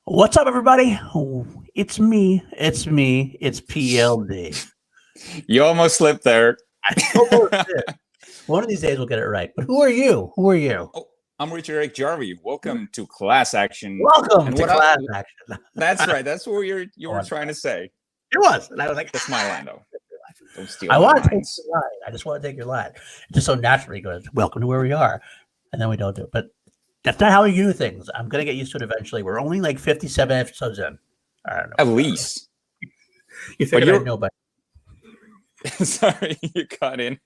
What's up, everybody? Oh, it's me. It's me. It's PLD. You almost slipped there. I almost did. One of these days we'll get it right. But who are you? Who are you? Oh, I'm Richard Eric Jarvie. Welcome to Class Action. Welcome And to what Class Action. That's right. That's what you were trying to say. It was. And I was like, That's my line, though. Don't steal I my want to take lines. your line. I just want to take your line. It just so naturally goes, welcome to where we are. And then we don't do it. But that's not how we do things. I'm going to get used to it eventually. We're only like 57 episodes in. I don't know. At least. You figured I'd know, but sorry, you got in.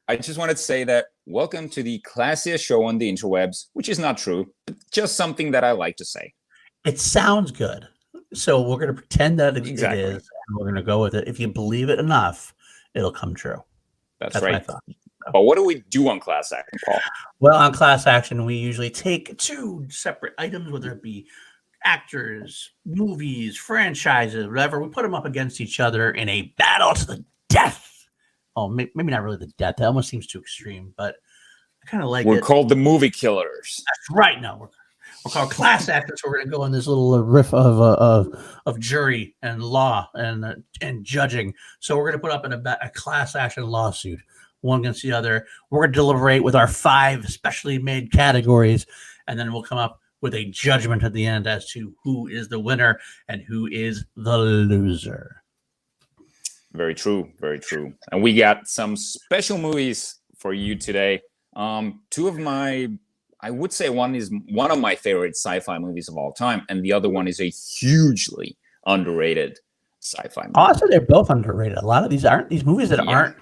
I just wanted to say that welcome to the classiest show on the interwebs, which is not true, but just something that I like to say. It sounds good. So we're going to pretend that Exactly. it is, and we're going to go with it. If you believe it enough, it'll come true. That's That's right. my thought. But what do we do on Class Action, Paul? Well, on Class Action, we usually take two separate items, whether it be actors, movies, franchises, whatever. We put them up against each other in a battle to the death. Oh, maybe not really the death. That almost seems too extreme, but I kind of like it. We're called the Movie Killers. That's right. No, we're called Class Action, so we're going to go on this little riff of jury and law and judging. So we're going to put up in a class action lawsuit, one against the other. We're going to deliberate with our 5 specially made categories, and then we'll come up with a judgment at the end as to who is the winner and who is the loser. Very true. Very true. And we got some special movies for you today. Two of my, I would say one is one of my favorite sci-fi movies of all time, and the other one is a hugely underrated sci-fi movie. Also, they're both underrated. A lot of these movies that aren't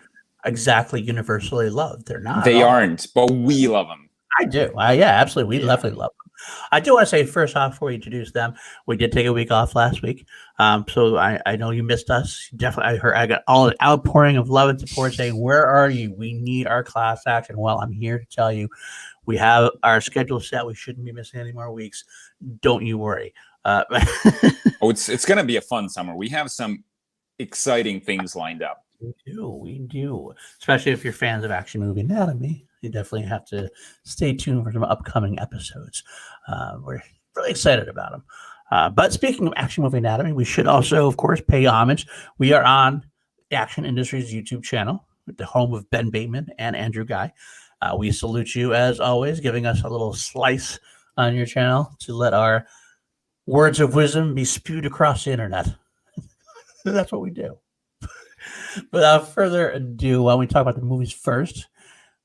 exactly universally loved. They're not. They aren't, but we love them. I do. Yeah, absolutely. We definitely love them. I do want to say first off, before we introduce them, we did take a week off last week. So I know you missed us. Definitely, I got all the outpouring of love and support saying, "Where are you? We need our class action." Well, I'm here to tell you, we have our schedule set. We shouldn't be missing any more weeks. Don't you worry. It's going to be a fun summer. We have some exciting things lined up. We do. Especially if you're fans of Action Movie Anatomy. You definitely have to stay tuned for some upcoming episodes. We're really excited about them. But speaking of Action Movie Anatomy, we should also, of course, pay homage. We are on the Action Industries YouTube channel, the home of Ben Bateman and Andrew Guy. We salute you, as always, giving us a little slice on your channel to let our words of wisdom be spewed across the internet. That's what we do. Without further ado, why don't we talk about the movies first?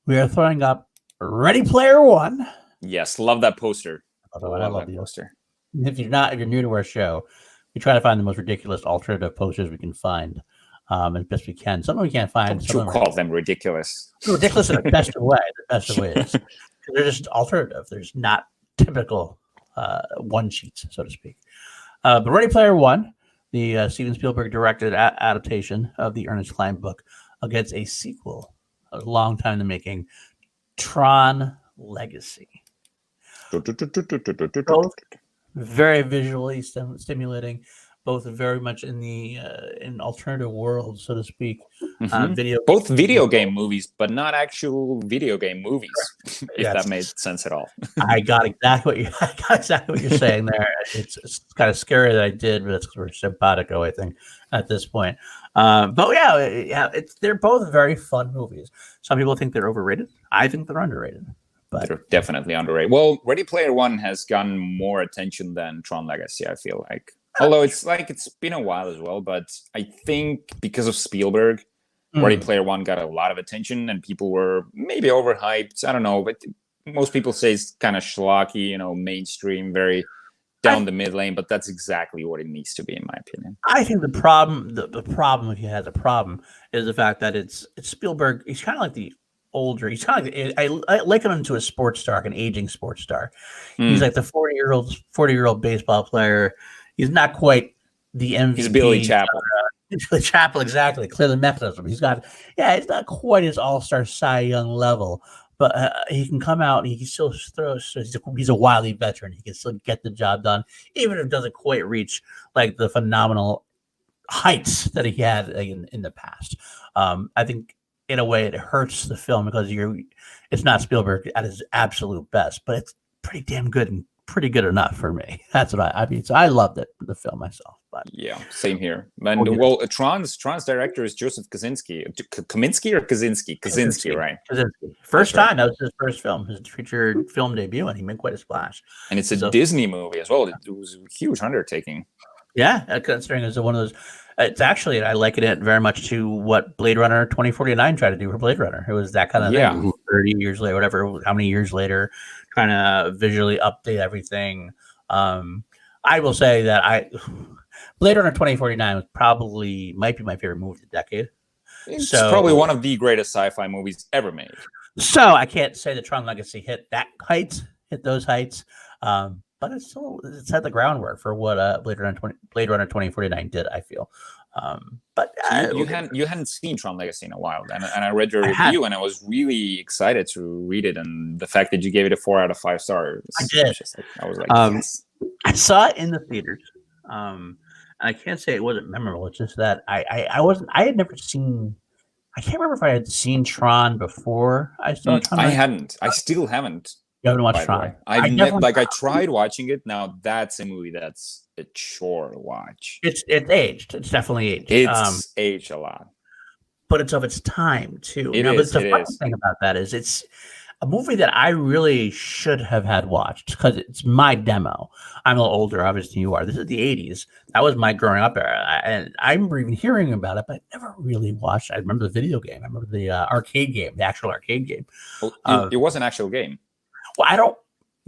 We are throwing up Ready Player One. Yes, love that poster. I love the poster. If you're new to our show, we try to find the most ridiculous alternative posters we can find, as best we can. Some we can't find. Don't you call them ridiculous? Ridiculous in the best of ways. The best of ways. They're just alternative. There's not typical one sheets, so to speak. But Ready Player One, the Steven Spielberg directed adaptation of the Ernest Cline book, against a sequel, a long time in the making, Tron Legacy. Both very visually stimulating, both very much in the in alternative world, so to speak. Both video game movies, but not actual video game movies. If that made sense at all. I got exactly what you're saying there. It's kind of scary that I did, but it's sort of simpatico, I think, at this point. But they're both very fun movies. Some people think they're overrated. I think they're underrated. But they're definitely underrated. Well, Ready Player One has gotten more attention than Tron Legacy, I feel like. Although it's been a while as well, but I think because of Spielberg, Ready Player One got a lot of attention and people were maybe overhyped. I don't know, but most people say it's kind of schlocky, mainstream, very down the mid lane, but that's exactly what it needs to be, in my opinion. I think the problem, if he has a problem, is the fact that it's Spielberg. He's kind of like the older. He's kind of like, I liken him to a sports star, like an aging sports star. He's like the 40-year-old baseball player. He's not quite the MVP. He's Billy Chappell. Billy Chappell, exactly. Clear the mechanism. He's not quite his all-star Cy Young level, but he can come out and he can still throw. He's a wily veteran. He can still get the job done, even if it doesn't quite reach like the phenomenal heights that he had in the past. I think in a way it hurts the film because it's not Spielberg at his absolute best, but it's pretty damn good and pretty good enough for me. That's what I mean. So I loved it, the film myself. But yeah, same here. And well, Tron's director is Joseph Kosinski. Kominsky or Kosinski? Kosinski, right? Kosinski. First time, that was his first film, his feature film debut, and he made quite a splash. And it's a Disney movie as well. It was a huge undertaking. Yeah, considering it's one of those. It's actually, I liken it very much to what Blade Runner 2049 tried to do for Blade Runner. It was that kind of thing. 30 years later, whatever, how many years later, trying to visually update everything. I will say that Blade Runner 2049 might be my favorite movie of the decade. It's probably one of the greatest sci-fi movies ever made. So I can't say that Tron Legacy hit those heights. But it's set the groundwork for what Blade Runner 2049 did, I feel. But so you hadn't seen Tron Legacy in a while, and I read your review, and I was really excited to read it, and the fact that you gave it a 4 out of 5 stars. I did. I was like, yes. I saw it in the theaters. I can't say it wasn't memorable. It's just that I had never seen. I can't remember if I had seen Tron before I saw Tron. I hadn't. I still haven't. You haven't watched Tron? I tried watching it. Now that's a movie that's a chore to watch. It's aged. It's definitely aged. It's aged a lot, but it's of its time too. But the fun thing about that is it's a movie that I really should have had watched because it's my demo. I'm a little older, obviously you are. This is the 80s. That was my growing up era. And I remember even hearing about it, but I never really watched it. I remember the video game. I remember the arcade game, the actual arcade game. Well, it was an actual game. Well, I don't.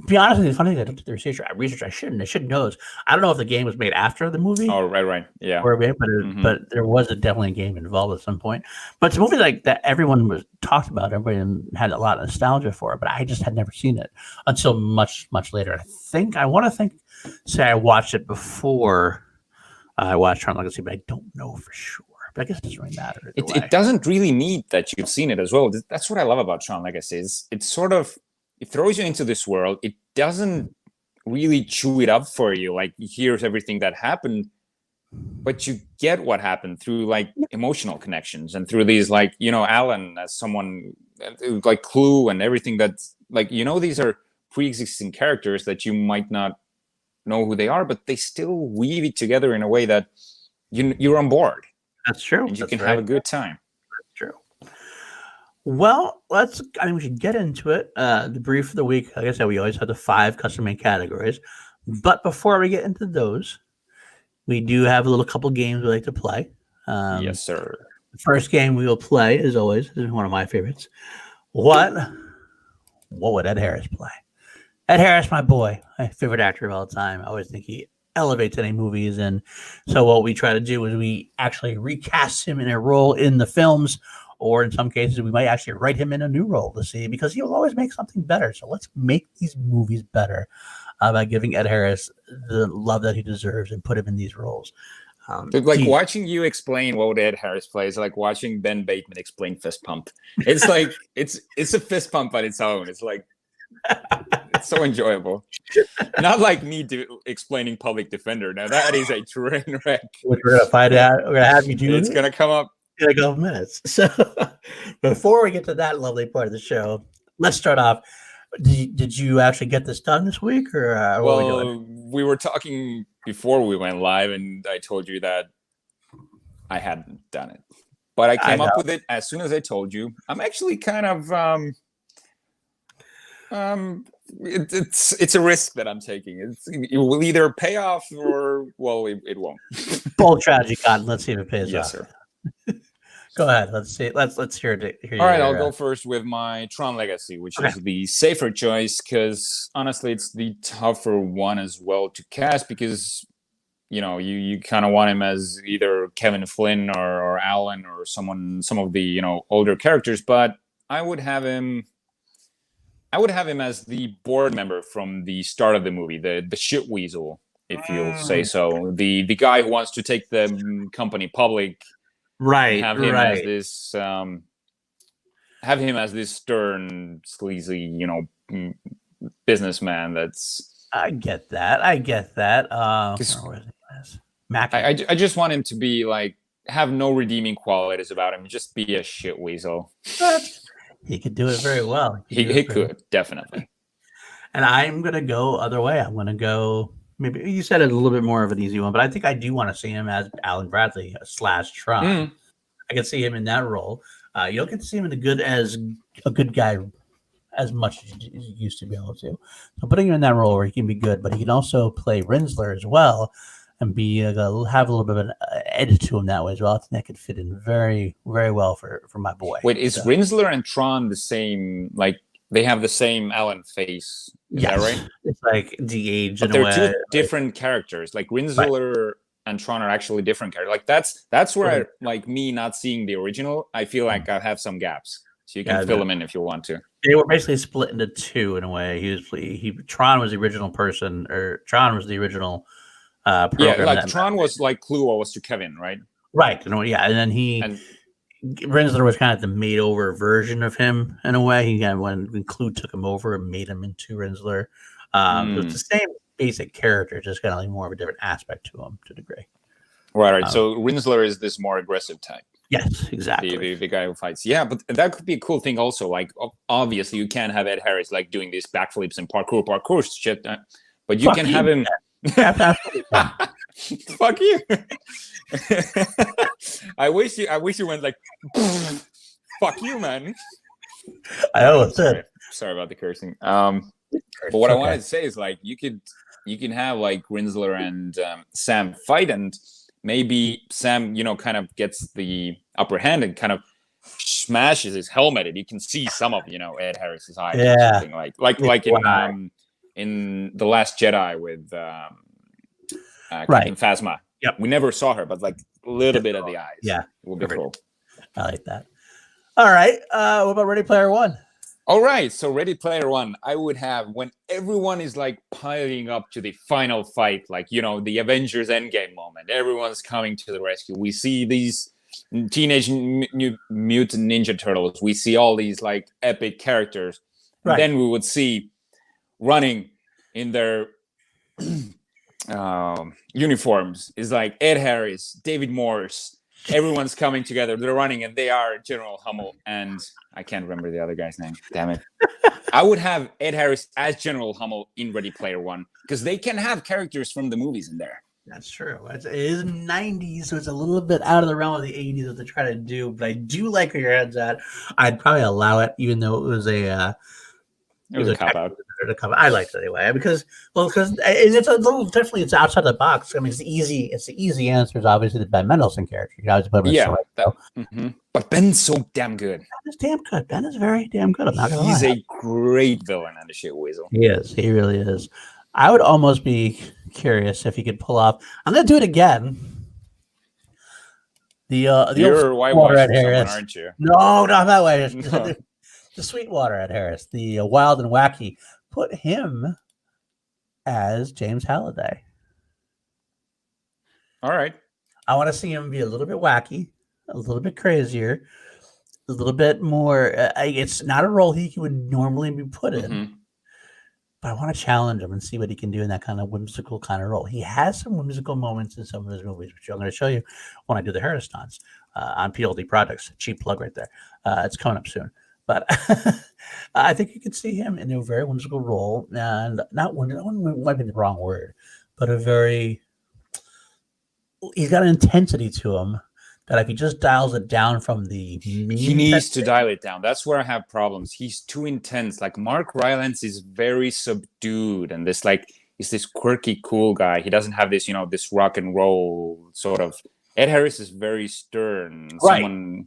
Be honest with you, the funny thing, I don't do the research. I should know this. I don't know if the game was made after the movie. Oh, right, yeah. But there was definitely a game involved at some point. But it's a movie like that everyone was talked about. Everybody had a lot of nostalgia for it, but I just had never seen it until much, much later. I want to say I watched it before I watched Tron Legacy, but I don't know for sure. But I guess it doesn't really matter. It doesn't really need that you've seen it as well. That's what I love about Tron Legacy. It's sort of. It throws you into this world. It doesn't really chew it up for you. Like, here's everything that happened, but you get what happened through like emotional connections and through these, like, Alan as someone like Clue and everything that's like, these are pre-existing characters that you might not know who they are, but they still weave it together in a way that you're on board. That's true. And you can have a good time. That's true. Well, we should get into it. The brief of the week, like I said, we always have the 5 custom-made categories. But before we get into those, we do have a couple games we like to play. Yes, sir. The first game we will play, as always, is one of my favorites. What would Ed Harris play? Ed Harris, my boy, my favorite actor of all time. I always think he elevates any movies. And so what we try to do is we actually recast him in a role in the films, or in some cases, we might actually write him in a new role to see, because he'll always make something better. So let's make these movies better by giving Ed Harris the love that he deserves and put him in these roles. Watching you explain what Ed Harris plays, like watching Ben Bateman explain fist pump. It's like it's a fist pump on its own. It's like it's so enjoyable. Not like me explaining Public Defender. Now that is a train wreck. Which we're gonna find out. We're gonna have you do. It's gonna come up in a couple minutes. So before we get to that lovely part of the show, let's start off. Did you actually get this done this week, or what are we doing? We were talking before we went live, and I told you that I hadn't done it, but I came up with it as soon as I told you. I'm actually kind of it's a risk that I'm taking. It will either pay off or it won't. Bold strategy, God. Let's see if it pays off. Yes, sir. Go ahead. Let's see. Let's hear it. All right, I'll go first with my Tron Legacy, which is the safer choice, because honestly, it's the tougher one as well to cast, because you kind of want him as either Kevin Flynn or Alan or some of the older characters, but I would have him as the board member from the start of the movie, the shit weasel, if you'll say so, the guy who wants to take the company public. Right. Have him as this stern, sleazy, businessman. I get that. Mac. I just want him to be like, have no redeeming qualities about him. Just be a shit weasel. He could do it very well. He could definitely. And I'm gonna go other way. I'm gonna go. Maybe you said it a little bit more of an easy one, but I think I do want to see him as Alan Bradley / Tron. Mm. I can see him in that role. You don't get to see him in a good guy as much as you used to be able to. So putting him in that role where he can be good, but he can also play Rinsler as well and be have a little bit of an edge to him that way as well. I think that could fit in very, very well for my boy. Wait, is Rinsler and Tron the same? Like they have the same Alan face? Is that right? It's like de-aged But in a they're way. two different characters. Like Rinsler and Tron are actually different characters. Like that's where I, like me not seeing the original, I feel like I have some gaps. So you can fill them in if you want to. They were basically split into two in a way. Tron was the original person, or Tron was the original program. Yeah, like Tron was like Cluo was to Kevin, right? Right. And then Rinsler was kind of the made over version of him in a way. He got when Clue took him over and made him into Rinsler. It was the same basic character, just kind of like more of a different aspect to him to a degree. Right. So Rinsler is this more aggressive type. Yes, exactly. The guy who fights. Yeah, but that could be a cool thing also. Like, obviously, you can't have Ed Harris like doing these backflips and parkour shit, but you can have him. Fuck you. I wish you went like, fuck you, man. I almost said. Sorry about the cursing. But what I wanted to say is like you can have like Rinsler and Sam fight, and maybe Sam, kind of gets the upper hand and kind of smashes his helmet, and you can see some of Ed Harris's eyes. Yeah, or something like in The Last Jedi with Captain Phasma. Yep. We never saw her, but like a little bit of the eyes. Yeah, it will be cool. I like that. All right, what about Ready Player One? All right, so Ready Player One, I would have when everyone is like piling up to the final fight, like the Avengers Endgame moment. Everyone's coming to the rescue. We see these Teenage Mutant Ninja Turtles. We see all these like epic characters. And then we would see running in their uniforms is like Ed Harris, David Morse. Everyone's coming together. They're running, and they are General Hummel, and I can't remember the other guy's name. Damn it! I would have Ed Harris as General Hummel in Ready Player One because they can have characters from the movies in there. That's true. It is 90s, so it's a little bit out of the realm of the 80s that they try to do. But I do like where your head's at. I'd probably allow it, even though it was a cop out. I liked it anyway because it's a little definitely it's outside the box. I mean, it's the easy answer is obviously the Ben Mendelsohn character. You guys put him But Ben's so damn good. Ben is damn good. Ben is very damn good. I'm not gonna lie. He's a great villain on the shit weasel. He is. He really is. I would almost be curious if he could pull off. I'm gonna do it again. You're whitewashing someone, aren't you? No, not that way. The Sweetwater Ed Harris, the wild and wacky. Put him as James Halliday. All right. I want to see him be a little bit wacky, a little bit crazier, a little bit more. It's not a role he would normally be put in, but I want to challenge him and see what he can do in that kind of whimsical kind of role. He has some whimsical moments in some of his movies, which I'm going to show you when I do the Harris Dance on PLD Projects. Cheap plug right there. It's coming up soon. But I think you could see him in a very whimsical role, and not one might be the wrong word, but he's got an intensity to him that if he just dials it down from he needs to dial it down. That's where I have problems. He's too intense. Like Mark Rylance is very subdued, and he's this quirky, cool guy. He doesn't have this, this rock and roll sort of. Ed Harris is very stern. Right.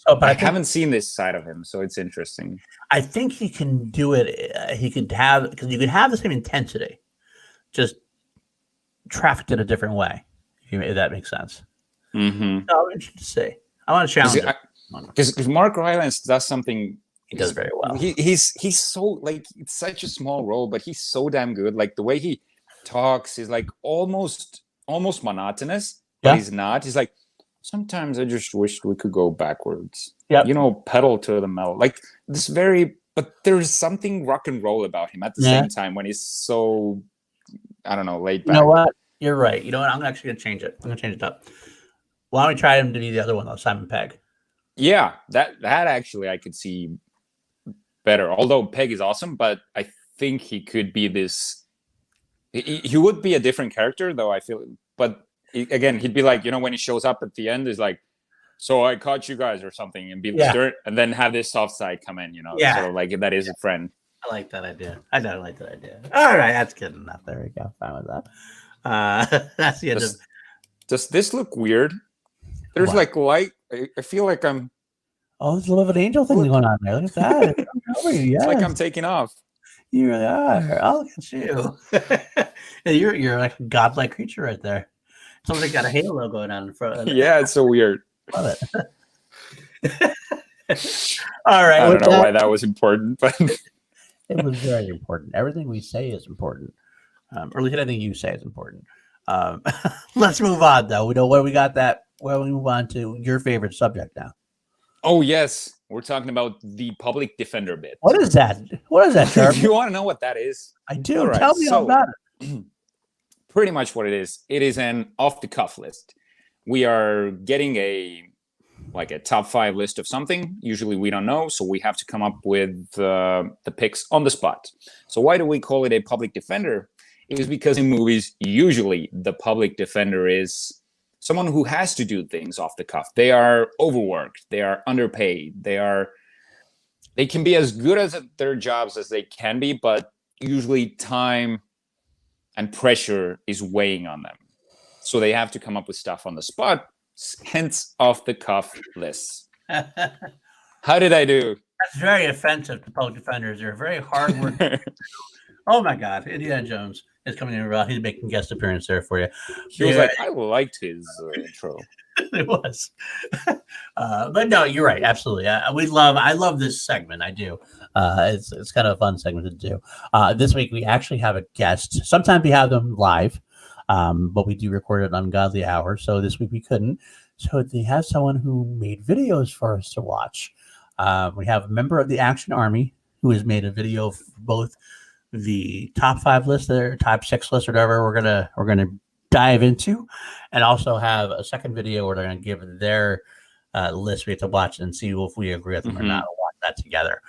But I haven't seen this side of him, so it's interesting. I think he can do it. He could have because you could have the same intensity, just trafficked in a different way. If that makes sense. So I'm interested to see. I want to challenge him because Mark Rylance does something. He does very well. He's so like it's such a small role, but he's so damn good. Like the way he talks is like almost monotonous, but he's not. He's like. Sometimes I just wish we could go backwards. Yeah. Pedal to the metal. Like this but there's something rock and roll about him at the same time when he's so, I don't know, laid back. You know what? You're right. You know what? I'm actually going to change it. I'm going to change it up. Why don't we try him to be the other one, though, Simon Pegg? Yeah, that actually I could see better. Although Peg is awesome, but I think he could be this. He would be a different character, though. I feel, but again, he'd be like, when he shows up at the end, is like, so I caught you guys or something, and be stern, and then have this soft side come in, sort of like that is a friend. I like that idea. I don't like that idea. All right, that's good enough. There we go. Fine with that. That's the end of. Does this look weird? There's like light. I feel like I'm. Oh, there's a little bit of an angel thing going on there. Look at that. It's like I'm taking off. You really are. Oh, look at you. You're like a godlike creature right there. Somebody's got a halo going on in front of it. Yeah, it's so weird. Love it. All right. I don't know why that was important, but it was very important. Everything we say is important. Or at least anything you say is important. Let's move on, though. We know where we got that. Where we move on to your favorite subject now. Oh, yes. We're talking about the public defender bit. What is that? What is that, Charlie? Do you want to know what that is? I do. Right. Tell me all about it. Pretty much what it is. It is an off-the-cuff list. We are getting a top 5 list of something. Usually we don't know, so we have to come up with the picks on the spot. So why do we call it a public defender? It is because in movies, usually the public defender is someone who has to do things off the cuff. They are overworked. They are underpaid. They can be as good at their jobs as they can be, but usually time and pressure is weighing on them. So they have to come up with stuff on the spot, hence off the cuff lists. How did I do? That's very offensive to public defenders. They're very hard working. Oh my God, Indiana Jones is coming in around. He's making guest appearance there for you. He was like, I liked his intro. It was, but no, you're right. Absolutely, I love this segment. I do. It's kind of a fun segment to do. This week we actually have a guest. Sometimes we have them live, but we do record at ungodly hours. So this week we couldn't. So they have someone who made videos for us to watch. We have a member of the Action Army who has made a video for both the top 5 list, or top 6 list, or whatever we're gonna dive into, and also have a second video where they're gonna give their list. We have to watch it and see if we agree with them or not. We'll watch that together.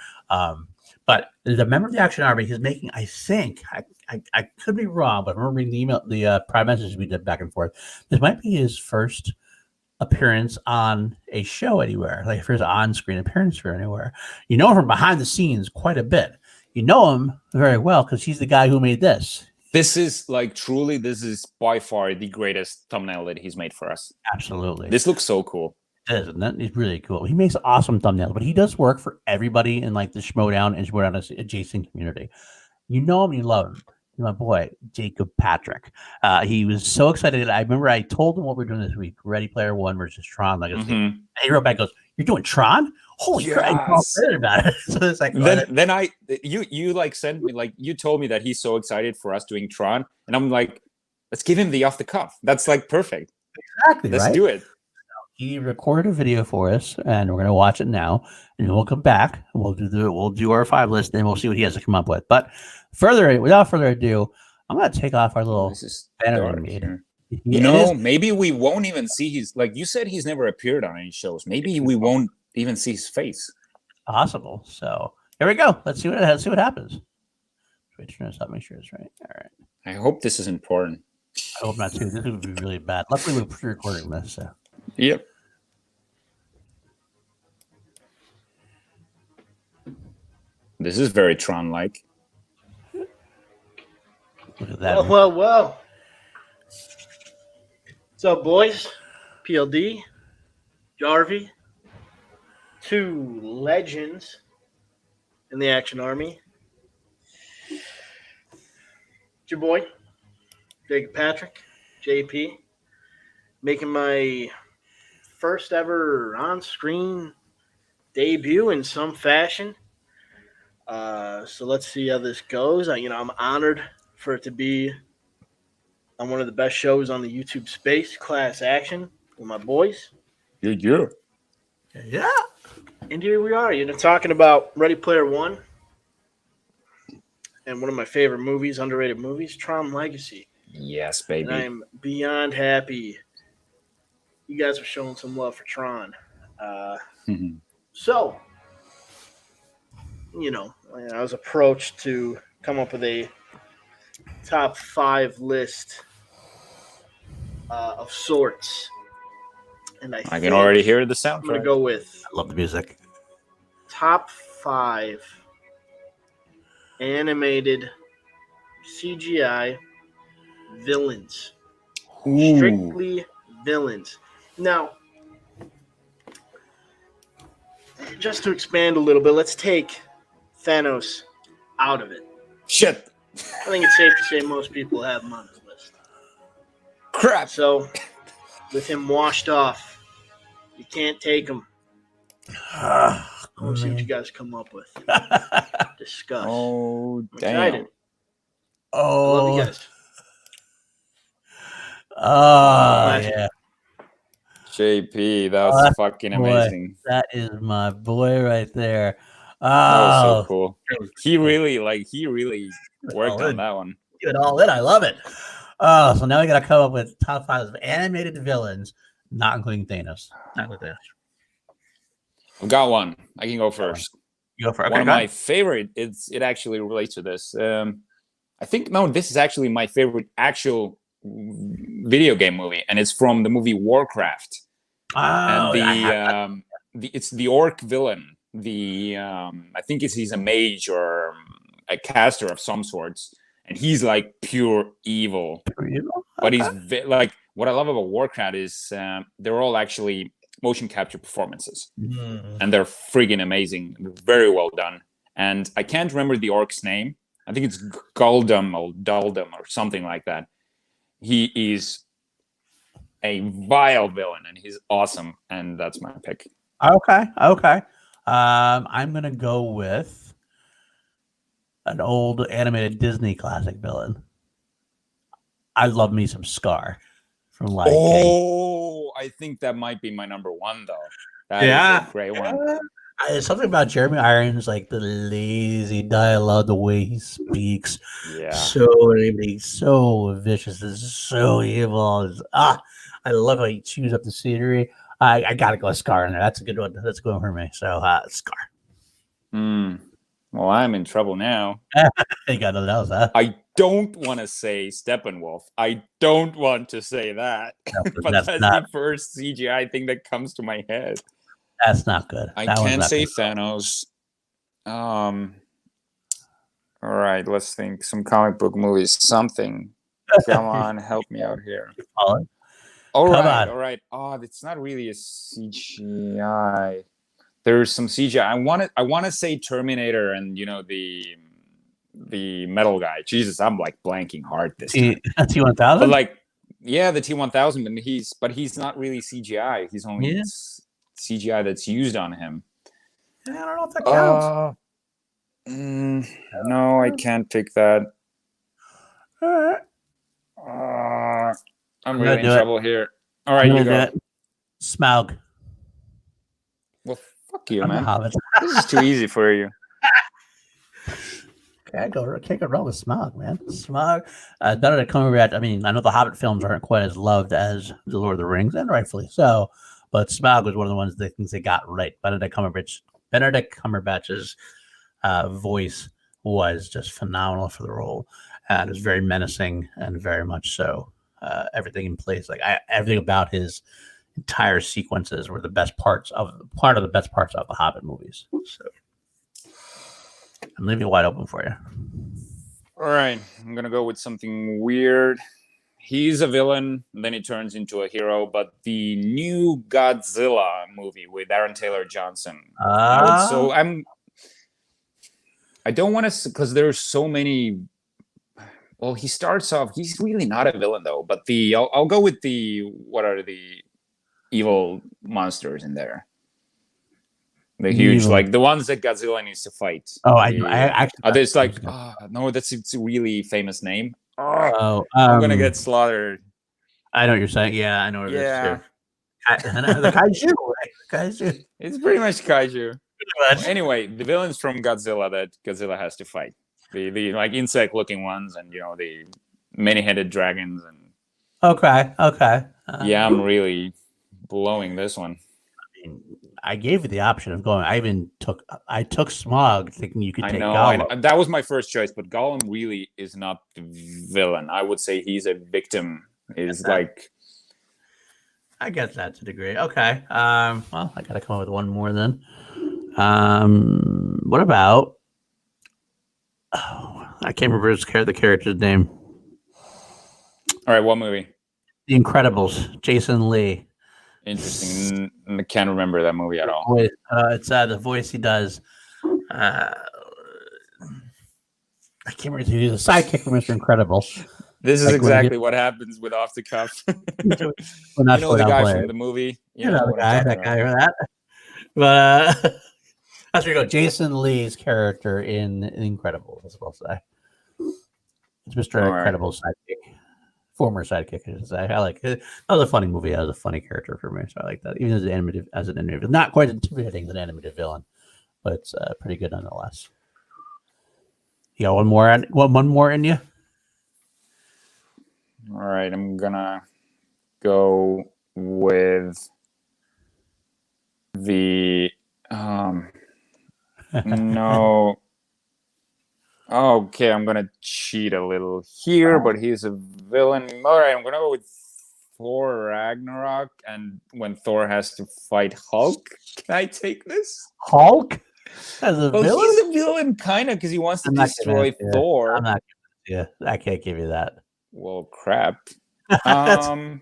But the member of the Action Army is making, I think, I could be wrong, but I remember reading the email, the private messages we did back and forth. This might be his first appearance on a show anywhere, like first on-screen appearance for anywhere. You know him from behind the scenes quite a bit. You know him very well because he's the guy who made this. This is this is by far the greatest thumbnail that he's made for us. Absolutely. This looks so cool. It is, isn't it? It's really cool. He makes awesome thumbnails, but he does work for everybody in like the Schmodown and Schmodown adjacent community. You know him, you love him. My boy, Jacob Patrick. He was so excited. I remember I told him what we're doing this week, Ready Player One versus Tron Legacy. And he wrote back, goes, "You're doing Tron? Holy crap!" I'm excited about it. So it's like then you like sent me, like, you told me that he's so excited for us doing Tron, and I'm like, let's give him the off the cuff. That's like perfect. Exactly. Let's do it. He recorded a video for us, and we're gonna watch it now, and we'll come back. We'll do our 5 list, and we'll see what he has to come up with. But without further ado, I'm gonna take off our little banner we made. Maybe we won't even see his, like you said, he's never appeared on any shows. Maybe we won't even see his face. Possible. So here we go. Let's see what happens. Wait, turn this up. Make sure it's right. All right. I hope this is important. I hope not too. This would be really bad. Luckily, we're pre-recording this. So. Yep. This is very Tron-like. Look at that. Well. What's up, boys? PLD, Jarvie, 2 legends in the Action Army. It's your boy, Jacob Patrick, JP, making my first ever on-screen debut in some fashion. So let's see how this goes. I'm honored for it to be on one of the best shows on the YouTube space, Class Action, with my boys. Yeah. And here we are, talking about Ready Player One and one of my favorite movies, underrated movies, Tron Legacy. Yes, baby. And I'm beyond happy you guys are showing some love for Tron. So, I was approached to come up with a top 5 list of sorts, and I I can think already hear the I'm going to soundtrack. go with I love the music. top 5 animated CGI villains. Ooh. Strictly villains. Now, just to expand a little bit, let's take Thanos out of it. Shit. I think it's safe to say most people have him on this list. Crap. So, with him washed off, you can't take him. I want to see what you guys come up with. Discuss. Oh, I'm damn. excited. I love Oh, you guys. yeah. JP, that Oh, was that's fucking boy. amazing. That is my boy right there. That was so Oh, cool. that was He cool. really worked all on in. that one. Do it all in. I love it. Oh, so now we got to come up with top 5 of animated villains, not including Thanos. Not including Thanos. I've got one. I can go first. You go for it. One Okay, of go my ahead. favorite. It actually relates to this. I think this is actually my favorite actual video game movie, and it's from the movie Warcraft. Oh, And it's the orc villain. I think he's a mage or a caster of some sorts, and he's like pure evil. But he's like, what I love about Warcraft is they're all actually motion capture performances, and they're friggin' amazing, very well done. And I can't remember the orc's name. I think it's Guldum or Duldum or something like that. He is a vile villain, and he's awesome, and that's my pick. Okay. I'm gonna go with an old animated Disney classic villain. I love me some Scar from Lion King. Oh, I think that might be my number one, though. That is a great one. There's something about Jeremy Irons, like the lazy dialogue, the way he speaks. Yeah. He's so vicious. It's so evil. I love how he chews up the scenery. I gotta go Scar in there. That's a good one. That's a good one for me. So Scar. Well, I'm in trouble now. You got nothing else, huh? I don't want to say Steppenwolf. I don't want to say that. But that's the first CGI thing that comes to my head. That's not good. I can't say Thanos. All right, let's think. Some comic book movies. Something. Come on, help me out here. All right. Oh, it's not really a CGI. There's some CGI. I want to say Terminator and the metal guy. Jesus, I'm like blanking hard this time. T-1000. But like, yeah, the T-1000, but he's not really CGI. He's only CGI that's used on him. I don't know if that counts. No, I can't pick that. All right. I'm really in trouble here. All right, you go. Smaug. Well, fuck you, man. This is too easy for you. Can't go wrong with Smaug, man. Smaug. Benedict Cumberbatch. I mean, I know the Hobbit films aren't quite as loved as the Lord of the Rings, and rightfully so. But Smaug was one of the ones that things they got right. Benedict Cumberbatch's voice was just phenomenal for the role, and it was very menacing and very much so. Everything in place, everything about his entire sequences were the best parts of the Hobbit movies. So I'm leaving it wide open for you. All right, I'm gonna go with something weird. He's a villain, and then he turns into a hero. But the new Godzilla movie with Aaron Taylor Johnson. So I don't want to, because there's so many. Well, he starts off. He's really not a villain though. But I'll go with what are the evil monsters in there? The huge, like the ones that Godzilla needs to fight. I actually. There's no, it's a really famous name. I'm gonna get slaughtered. I know what you're saying. Yeah, I know what it is too. The kaiju. It's pretty much kaiju. Anyway, the villains from Godzilla that Godzilla has to fight. The like insect-looking ones, and the many-headed dragons, and okay. yeah, I'm really blowing this one. I gave you the option of going. I took Smog, thinking you could take I Gollum. know. That was my first choice, but Gollum really is not the villain. I would say he's a victim. Is like. I get that to a degree. Okay. Well, I gotta come up with one more then. What about? Oh, I can't remember the character's name. All right, what movie? The Incredibles. Jason Lee. Interesting. I can't remember that movie at all. It's the voice he does. I can't remember who the sidekick for Mr. Incredible. This is exactly what happens with Off the Cuff. We're not the guy from the movie. You know the guy, that guy or that. But that's where you go. Jason Lee's character in Incredible, as well say. It's Mr. Incredible's sidekick. Former sidekick, I should say. I like it. That was a funny movie. That was a funny character for me. So I like that. Even as an animated, not quite intimidating as an animated villain, but it's pretty good nonetheless. You got one more in you? All right, I'm gonna go with the no. Okay, I'm gonna cheat a little here, but he's a villain. All right, I'm gonna go with Thor Ragnarok, and when Thor has to fight Hulk. Can I take this? Hulk as a villain? He's a villain, kind of, because he wants to destroy Thor. I'm not giving it to you. I can't give you that. Well, crap. All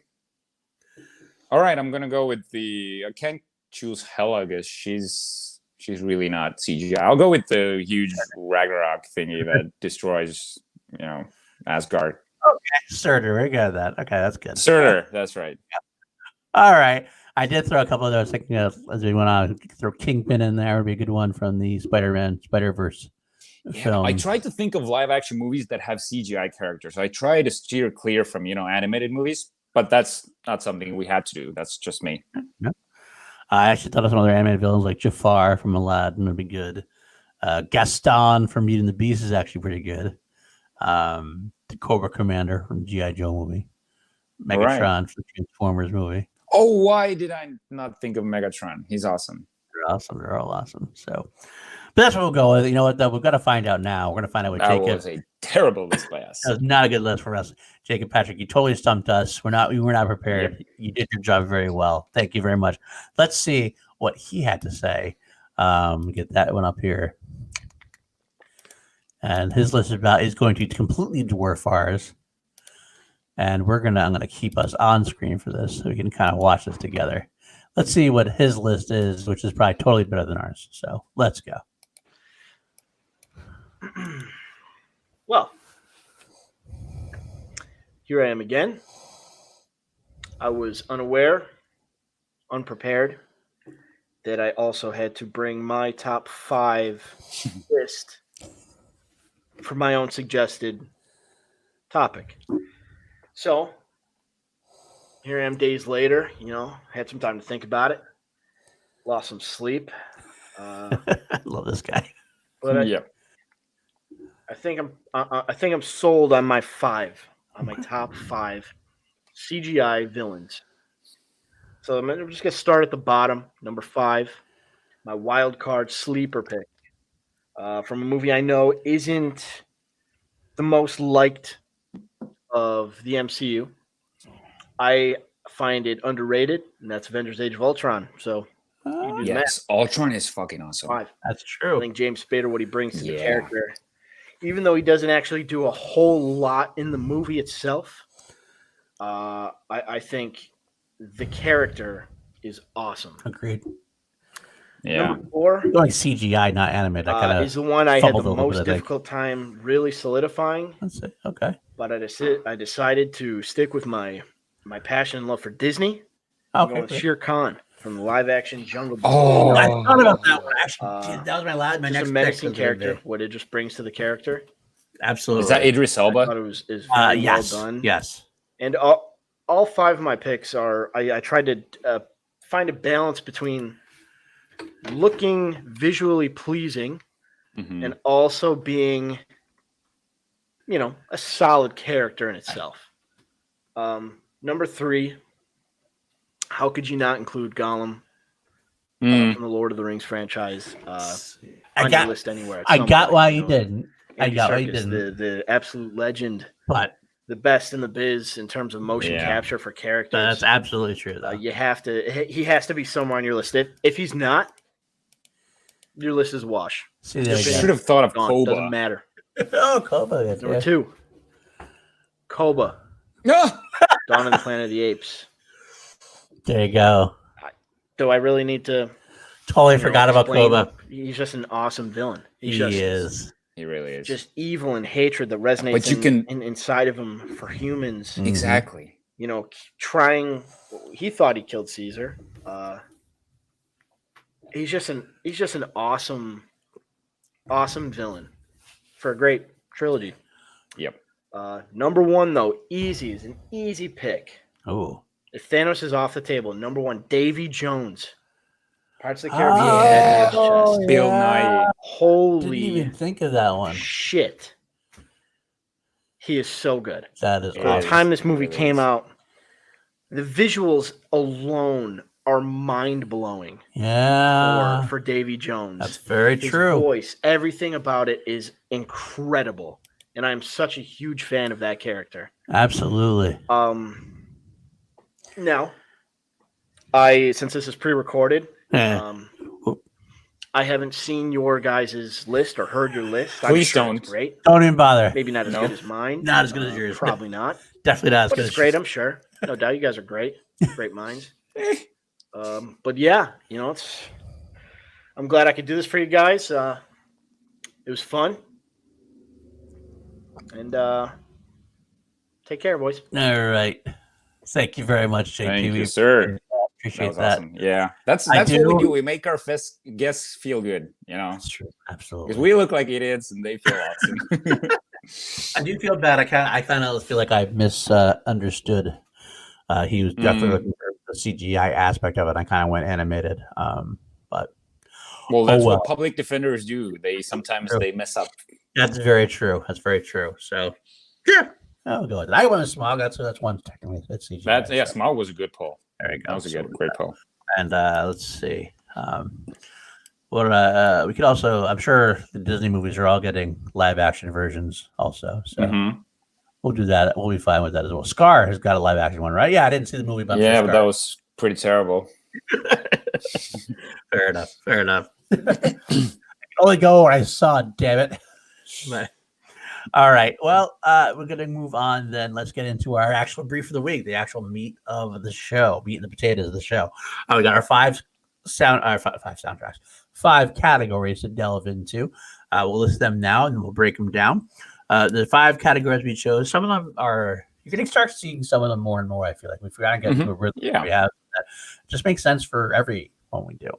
right, I'm gonna go with I can't choose Hela because she's really not CGI. I'll go with the huge Ragnarok thingy that destroys, Asgard. Okay, Surtur, we got that. Okay, that's good. Surtur, that's right. All right, I did throw a couple of those. Thinking as we went on, throw Kingpin in there would be a good one from the Spider-Verse film. I tried to think of live action movies that have CGI characters. I try to steer clear from animated movies, but that's not something we had to do. That's just me. Yeah. I actually thought of some other animated villains like Jafar from Aladdin would be good. Gaston from Beauty and the Beast is actually pretty good. The Cobra Commander from G.I. Joe movie. Megatron from the Transformers movie. Oh, why did I not think of Megatron? He's awesome. They're awesome. They're all awesome. So, but that's what we'll go with. You know what, though? We've got to find out now. We're going to find out what Jacob. That was a terrible list by us. That was not a good list for us. Jacob Patrick, you totally stumped us. We were not prepared. Yep. You did your job very well. Thank you very much. Let's see what he had to say. Get that one up here. And his list is going to completely dwarf ours. And I'm gonna keep us on screen for this so we can kind of watch this together. Let's see what his list is, which is probably totally better than ours. So let's go. Well, here I am again. I was unprepared, that I also had to bring my top 5 list for my own suggested topic. So, here I am days later, had some time to think about it, lost some sleep. I love this guy. But I think I'm sold on my top 5 CGI villains. So I'm just gonna start at the bottom, number 5, my wild card sleeper pick from a movie I know isn't the most liked of the MCU. I find it underrated, and that's Avengers: Age of Ultron. So yes, Ultron is fucking awesome. 5. That's true. I think James Spader, what he brings to the character, even though he doesn't actually do a whole lot in the movie itself, I think the character is awesome. Agreed. Yeah. Number 4, like CGI, not animated. is the one I had the most difficult time really solidifying. That's it. Okay. But I decided to stick with my passion and love for Disney. Okay. I'm going with Shere Khan from the live-action Jungle Book. Oh, I thought about that one. Actually, that was my next menacing character. What it just brings to the character. Absolutely. Is that Idris Elba? I thought it was very well done. Yes. And all 5 of my picks are. I tried to find a balance between looking visually pleasing and also being, a solid character in itself. Number 3, how could you not include Gollum from the Lord of the Rings franchise on your list anywhere. I got why you didn't. I got why you didn't. The absolute legend, but the best in the biz in terms of motion capture for characters. That's absolutely true, though. You have to. He has to be somewhere on your list. If he's not, your list is wash. See, I should have thought of Koba. Doesn't matter. Oh, Koba. Number 2. Koba. No. Dawn of the Planet of the Apes. There you go. Do I really need to? Totally forgot about Koba. He's just an awesome villain. He is. He really is. Just evil and hatred that resonates inside of him for humans. Exactly. You know, trying. He thought he killed Caesar. He's just an awesome villain for a great trilogy. Yep. Number 1 though, easy is an easy pick. Oh. If Thanos is off the table, number 1, Davy Jones. Pirates of the Caribbean. Bill Nye. Holy. Didn't even think of that one. Shit. He is so good. That is By the time this movie came out, the visuals alone are mind-blowing. Yeah. For Davy Jones. That's very true. His voice, everything about it is incredible. And I'm such a huge fan of that character. Absolutely. Now, since this is pre-recorded, I haven't seen your guys' list or heard your list. Please don't. Great. Don't even bother. Maybe not as good as mine. Not as good as yours. Probably not. Definitely not as good as yours. It's great, I'm sure. No doubt you guys are great. Great minds. But yeah, you know, I'm glad I could do this for you guys. It was fun. And take care, boys. All right. Thank you very much, JP. Thank you, sir. Appreciate that. Awesome. Yeah, that's what we do. We make our guests feel good. You know, that's true. Absolutely. Because we look like idiots and they feel awesome. I do feel bad. I kind of feel like I misunderstood. He was definitely looking for the CGI aspect of it. I kind of went animated. But that's what public defenders do. Sometimes they mess up. That's very true. So yeah, I'll go with it. I went with Smog. That's one technically. That's CGI. Smog was a good pull. There you go. That was a great pull. And let's see. We could also. I'm sure the Disney movies are all getting live action versions also. So we'll do that. We'll be fine with that as well. Scar has got a live action one, right? Yeah, I didn't see the movie, but but that was pretty terrible. Fair enough. I can only go where I saw. Damn it. All right. Well, we're going to move on then. Let's get into our actual brief of the week, the actual meat of the show, meat and the potatoes of the show. We got our five soundtracks, 5 categories to delve into. We'll list them now and we'll break them down. The 5 categories we chose, some of them are, you're going to start seeing some of them more and more. I feel like we forgot to get to a rhythm we have. That just makes sense for every one we do.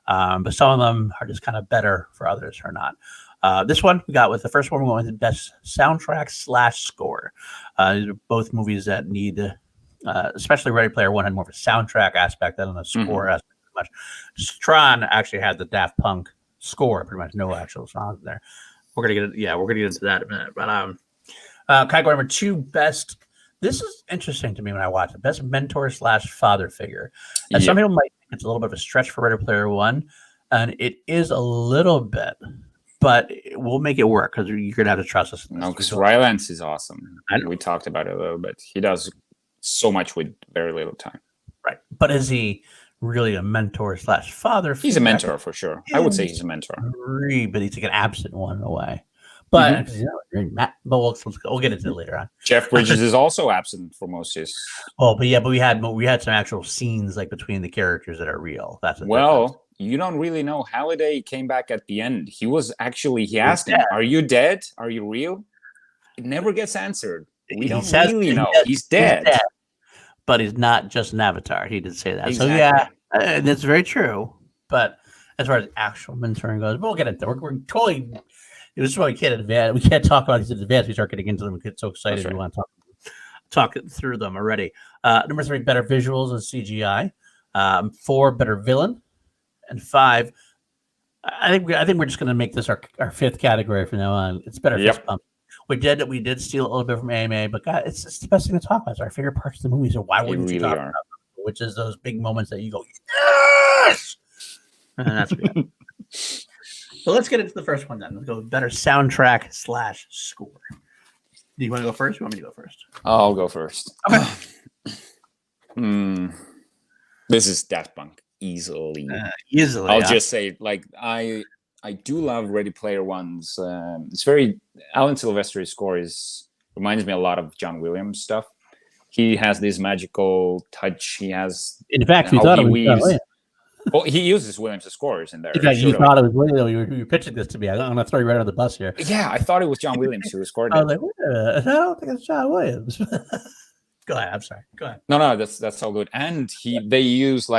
But some of them are just kind of better for others or not. This one we got with the first one, we went with the best soundtrack / score. These are both movies that need, especially Ready Player One had more of a soundtrack aspect than a score aspect. Much. Tron actually had the Daft Punk score, pretty much no actual songs there. We're gonna get into that in a minute. But category number 2, best. This is interesting to me when I watch it. Best mentor / father figure. And some people might think it's a little bit of a stretch for Ready Player One, and it is a little bit. But we'll make it work because you're gonna have to trust us. No, because Rylance is awesome. We talked about it a little bit. He does so much with very little time. Right, but is he really a mentor / father? He's a mentor for sure. I would say he's a mentor. But he's like an absent one in a way. But we'll get into it later on. Jeff Bridges is also absent for most of his. Oh, but we had some actual scenes like between the characters that are real. That's you don't really know. Halliday came back at the end. He asked him, "Are you dead? Are you real?" It never gets answered. We don't really know. He's dead. But he's not just an avatar. He did say that. Exactly. So yeah, that's very true. But as far as actual mentoring goes, we'll get into it. We're totally. This is why we can't advance. We can't talk about these in advance. We start getting into them. We get so excited. We want to talk through them already. Number 3, better visuals and CGI. 4, better villain, and 5. I think we're just going to make this our 5th category from now on. It's better fist bump. We did steal a little bit from AMA, but God, it's the best thing to talk about. It's our favorite parts of the movie. So why wouldn't you talk about them? Which is those big moments that you go, yes! And that's good. So let's get into the first one then. Let's go better soundtrack / score. Do you want to go first? You want me to go first? I'll go first. Okay. This is Daft Punk easily. Easily. I'll just say, like, I do love Ready Player One's. It's very Alan Silvestri's score reminds me a lot of John Williams stuff. He has this magical touch. He has. In fact, we thought it was John Williams. Well, he uses Williams' scores in there. In fact, you thought it was Williams. You were pitching this to me. I'm going to throw you right on the bus here. Yeah, I thought it was John Williams who scored it. I was like, wait a minute. I don't think it's John Williams. Go ahead. I'm sorry. Go ahead. No, that's all good. And they use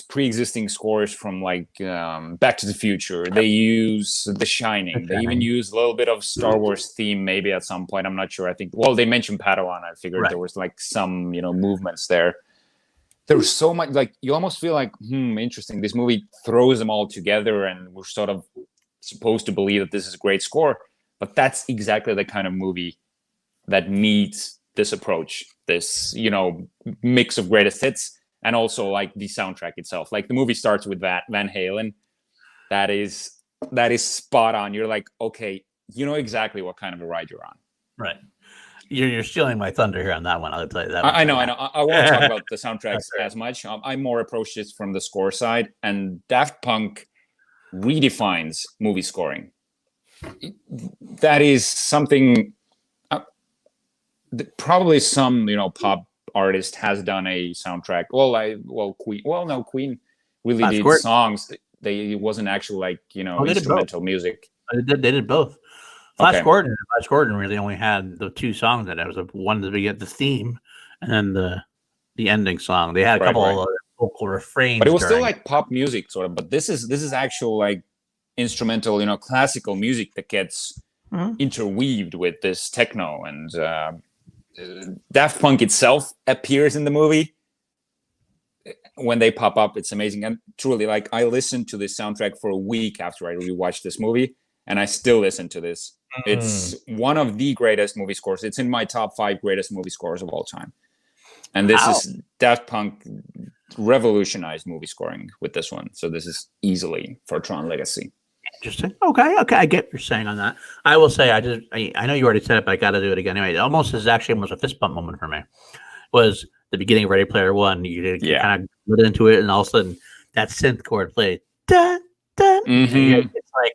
pre-existing scores from like Back to the Future. They use The Shining. They even use a little bit of Star Wars theme maybe at some point. I'm not sure. I think they mentioned Padawan. I figured there was like some movements there. There's so much, like, you almost feel like, interesting. This movie throws them all together, and we're sort of supposed to believe that this is a great score. But that's exactly the kind of movie that needs this approach, this, mix of greatest hits, and also like the soundtrack itself. Like the movie starts with Van Halen. That is spot on. You're like, okay, you know exactly what kind of a ride you're on. Right. You're stealing my thunder here on that one. I'll tell you that. I know. I won't talk about the soundtracks as much. I more approach this from the score side, and Daft Punk redefines movie scoring. That is something. Probably some pop artist has done a soundtrack. Queen really did songs. It wasn't actually like instrumental music. They did both. Flash Gordon really only had the two songs that it was one to get the theme, and then the ending song. They had a couple of vocal refrains, but it was still like pop music sort of. But this is actual like instrumental, classical music that gets interweaved with this techno, and Daft Punk itself appears in the movie. When they pop up, it's amazing. And truly, like, I listened to this soundtrack for a week after I rewatched this movie, and I still listen to this. It's one of the greatest movie scores. It's in my top 5 greatest movie scores of all time. And this is Daft Punk revolutionized movie scoring with this one. So this is easily for Tron Legacy. Interesting. Okay. I get what you're saying on that. I will say, I know you already said it, but I got to do it again anyway. It almost a fist bump moment for me. Was the beginning of Ready Player One. You kind of lit into it, and all of a sudden that synth chord played. Dun, dun, it's like,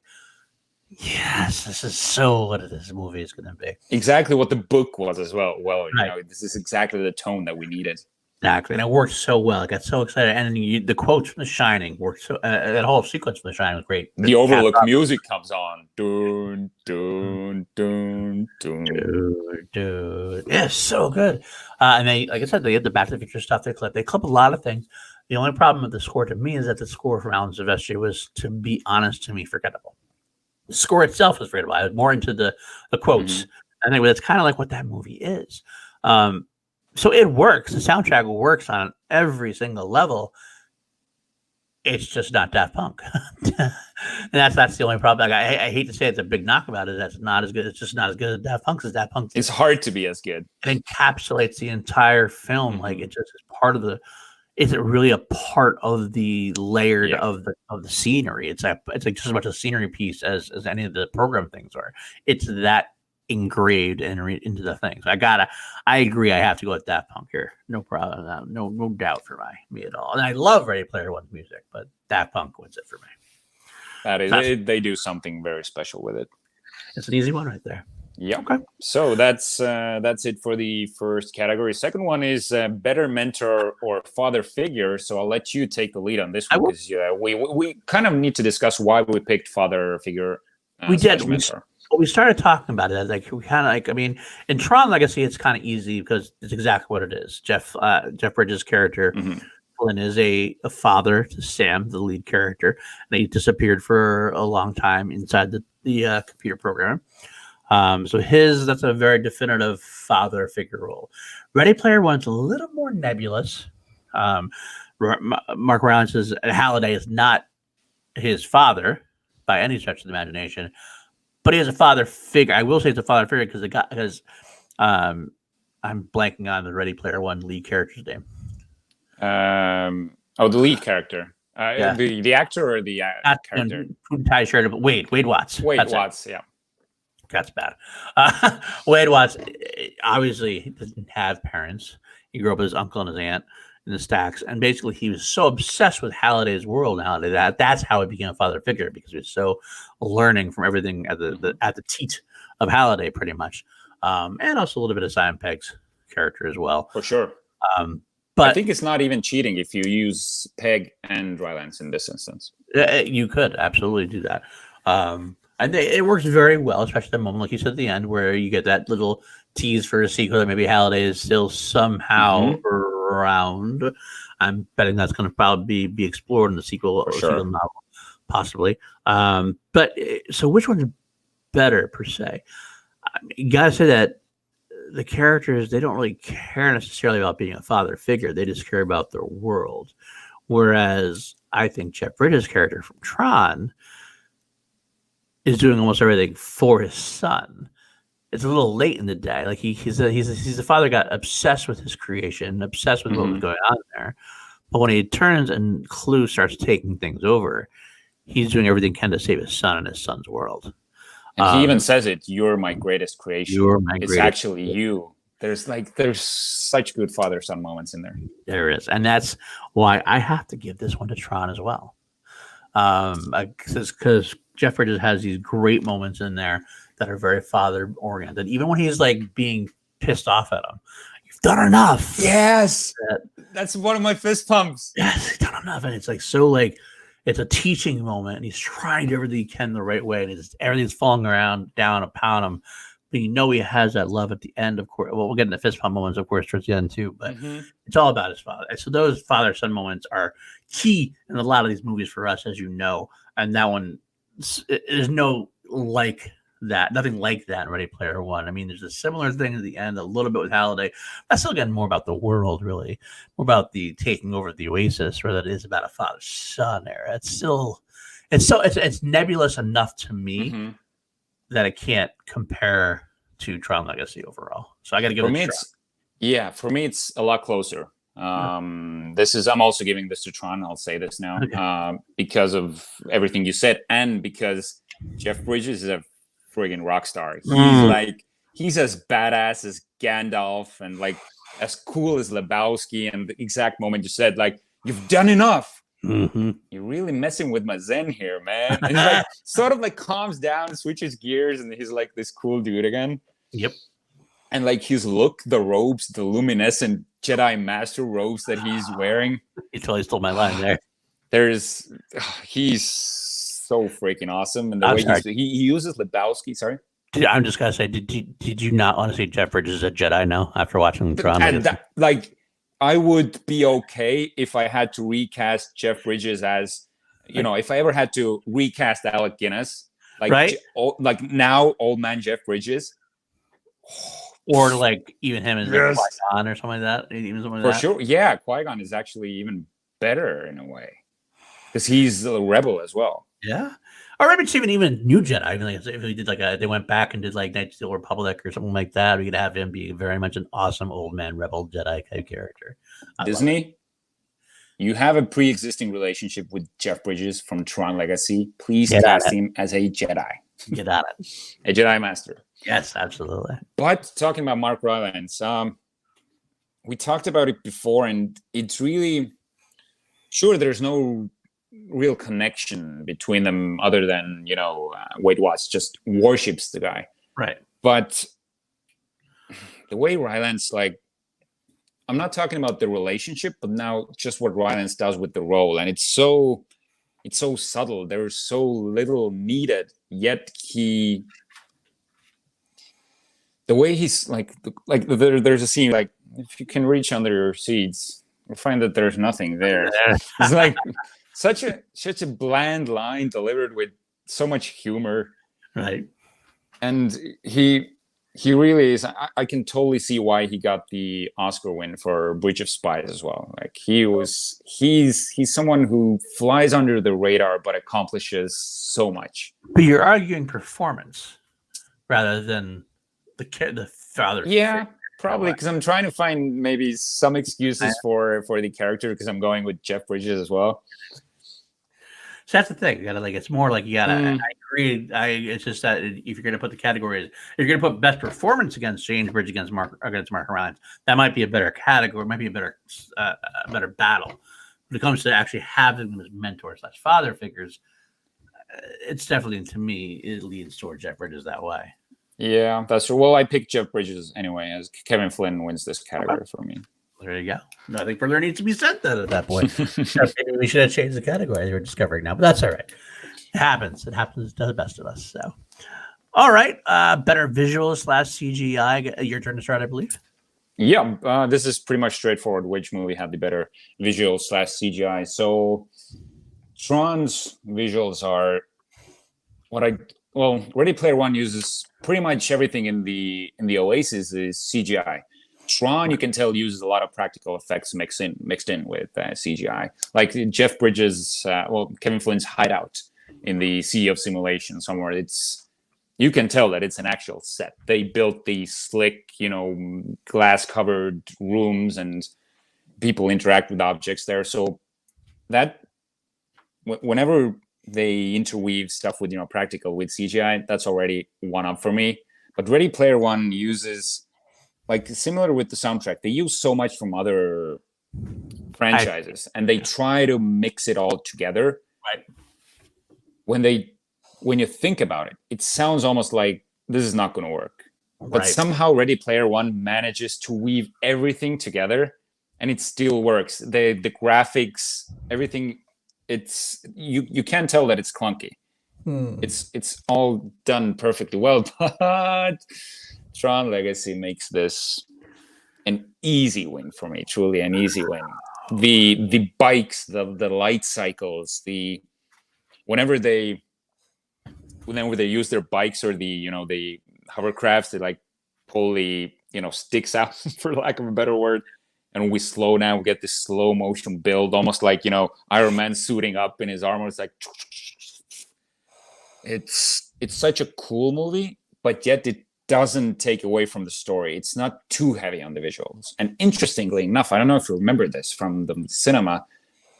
yes, this is so what this movie is going to be. Exactly what the book was as well. Well, this is exactly the tone that we needed. Exactly, and it worked so well. I got so excited, and the quotes from The Shining worked so. That whole sequence from The Shining was great. The Overlook music comes on. Dun dun dun dun. Dude, yeah, so good. And they, like I said, they had the Back to the Future stuff. They clip a lot of things. The only problem with the score to me is that the score from Alan Silvestri was, to be honest, to me, forgettable. The score itself was forgettable. I was more into the quotes. I think that's kind of like what that movie is. So it works. The soundtrack works on every single level. It's just not Daft Punk, and that's the only problem. I hate to say it's a big knock about it. That's not as good. It's just not as good as Daft Punk's. As Daft Punk. It's hard to be as good. It encapsulates the entire film. Like it just is part of the. Is it really a part of the layered of the scenery? It's like just as much a scenery piece as any of the program things are. It's that engraved into the things. I agree. I have to go with Daft Punk here. No problem. No doubt for me at all. And I love Ready Player One's music, but Daft Punk wins it for me. That is, they do something very special with it. It's an easy one right there. Yeah. Okay. So that's it for the first category. Second one is better mentor or father figure. So I'll let you take the lead on this one because we kind of need to discuss why we picked father figure. We did. We started talking about it. Like we kind of like. I mean, in Tron Legacy, it's kind of easy because it's exactly what it is. Jeff Bridges' character Flynn is a father to Sam, the lead character, and he disappeared for a long time inside the computer program. So that's a very definitive father figure role. Ready Player One's a little more nebulous. Mark Rylance says Halliday is not his father by any stretch of the imagination, but he is a father figure. I will say it's a father figure because I'm blanking on the Ready Player One lead character's name. The lead character. Yeah. The actor or the character? Food tie shirt. But Wade Watts. Wade That's it. Watts, yeah. That's bad. Wade Watts obviously doesn't have parents. He grew up with his uncle and his aunt in the stacks, and basically he was so obsessed with Halliday's world and that's how he became a father figure, because he was so learning from everything at the teat of Halliday, pretty much, and also a little bit of Simon Pegg's character as well, For sure. but I think it's not even cheating if you use Peg and Rylance in this instance. you could absolutely do that. And it works very well, especially the moment, like you said at the end, where you get that little tease for a sequel that maybe Halliday is still somehow around. I'm betting that's going to probably be explored in the sequel novel, possibly. But so which one's better per se? You got to say that the characters, they don't really care necessarily about being a father figure. They just care about their world. Whereas I think Jeff Bridges' character from Tron is doing almost everything for his son. It's a little late in the day. Like he's a father, got obsessed with his creation, obsessed with what was going on there. But when he turns and Clue starts taking things over, he's doing everything he can to save his son and his son's world. And he even says it, "You're my greatest creation." It's actually you. There's such good father-son moments in there. There is. And that's why I have to give this one to Tron as well. Because Jeff Bridges has these great moments in there that are very father oriented. Even when he's like being pissed off at him, you've done enough. Yes, that's one of my fist pumps. Yes, you've done enough, and it's like so like it's a teaching moment, and he's trying to do everything he can the right way, and everything's falling down upon him. But you know he has that love at the end, of course. Well, we'll get into fist pump moments, of course, towards the end too. But it's all about his father. So those father-son moments are key in a lot of these movies for us, as you know. And that one, there's nothing like that in Ready Player One. I mean, there's a similar thing at the end, a little bit with Halliday. That's still getting more about the world, really, more about the taking over the Oasis, rather than it is about a father-son era. It's nebulous enough to me that it can't compare to Tron Legacy overall. So I got to give it a shot. For me, it's a lot closer. I'm also giving this to Tron. I'll say this now, because of everything you said, and because Jeff Bridges is a friggin' rock star. He's as badass as Gandalf and like as cool as Lebowski. And the exact moment you said, like, you've done enough. You're really messing with my zen here, man. And he like sort of like calms down, switches gears, and he's like this cool dude again. Yep. And like his look, the robes, the luminescent Jedi Master robes that he's wearing. You totally stole my line there. He's so freaking awesome, and the way he uses Lebowski. Sorry. I'm just gonna say, did you not want to see Jeff Bridges as a Jedi now after watching Tron? And I would be okay if I had to recast Jeff Bridges as, if I ever had to recast Alec Guinness, now old man Jeff Bridges, or like even him as Qui-Gon or something like that. Even something like for sure, yeah. Qui-Gon is actually even better in a way because he's a rebel as well. Yeah. Or maybe it's even New Jedi. Even like if we did they went back and did like Knights of the Old Republic or something like that, we could have him be very much an awesome old man rebel Jedi type character. Disney, you have a pre-existing relationship with Jeff Bridges from Tron Legacy. Please cast him as a Jedi. Get at it. A Jedi Master. Yes, absolutely. But talking about Mark Rylance, we talked about it before, and it's really sure there's no real connection between them other than Wade Watts just worships the guy, right? But the way Rylance, I'm not talking about the relationship, but now just what Rylance does with the role, and it's so subtle. There's so little needed, yet the way he's there's a scene like, if you can reach under your seats, you'll find that there's nothing there. It's like such a bland line delivered with so much humor, right? And he really is. I can totally see why he got the Oscar win for Bridge of Spies as well. Like he's someone who flies under the radar but accomplishes so much. But you're arguing performance rather than the father. Yeah, probably, because I'm trying to find maybe some excuses for the character, because I'm going with Jeff Bridges as well. So that's the thing. You gotta like. It's more like you gotta. Mm. I agree. It's just that if you're gonna put the categories, if you're gonna put best performance against James Bridge against Mark Rylance, that might be a better category. Might be a better battle. When it comes to actually having them as mentors / father figures, it's definitely, to me, it leans towards Jeff Bridges that way. Yeah, that's true. Well, I picked Jeff Bridges anyway, as Kevin Flynn wins this category for me. There you go. Nothing further needs to be said then at that point. Maybe we should have changed the category we're discovering now, but that's all right. It happens. It happens to the best of us. So, all right. Better visuals / CGI. Your turn to start, I believe. Yeah, this is pretty much straightforward. Which movie had the better visuals / CGI? So, Tron's visuals are Ready Player One uses pretty much everything in the Oasis is CGI. Tron, you can tell, uses a lot of practical effects mixed in with CGI. Like Jeff Bridges, Kevin Flynn's hideout in the Sea of Simulation somewhere. You can tell that it's an actual set. They built these slick, glass-covered rooms and people interact with objects there. So that whenever they interweave stuff with practical with CGI, that's already one up for me. But Ready Player One uses, like, similar with the soundtrack, they use so much from other franchises and they try to mix it all together. Right. When you think about it, it sounds almost like this is not going to work. Right. But somehow Ready Player One manages to weave everything together and it still works. The graphics, everything, it's you can't tell that it's clunky. It's all done perfectly well, but Tron Legacy makes this an easy win for me, truly an easy win. The bikes, the light cycles, whenever they use their bikes or the hovercrafts, they like pull the sticks out for lack of a better word. And when we slow down, we get this slow motion build, almost like Iron Man suiting up in his armor. It's like it's such a cool movie, but yet it doesn't take away from the story. It's not too heavy on the visuals. And interestingly enough, I don't know if you remember this from the cinema,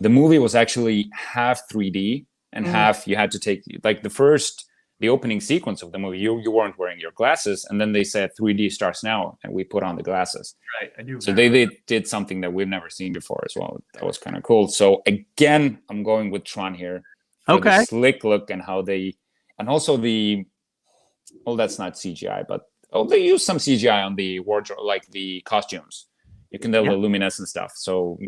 the movie was actually half 3D and half you had to take, like the opening sequence of the movie, you weren't wearing your glasses, and then they said 3D starts now, and we put on the glasses. Right, I do. So they did something that we've never seen before as well. That was kind of cool. So again, I'm going with Tron here. Okay. The slick look and how and also that's not CGI, but they use some CGI on the wardrobe, like the costumes. You can tell the luminescent stuff. So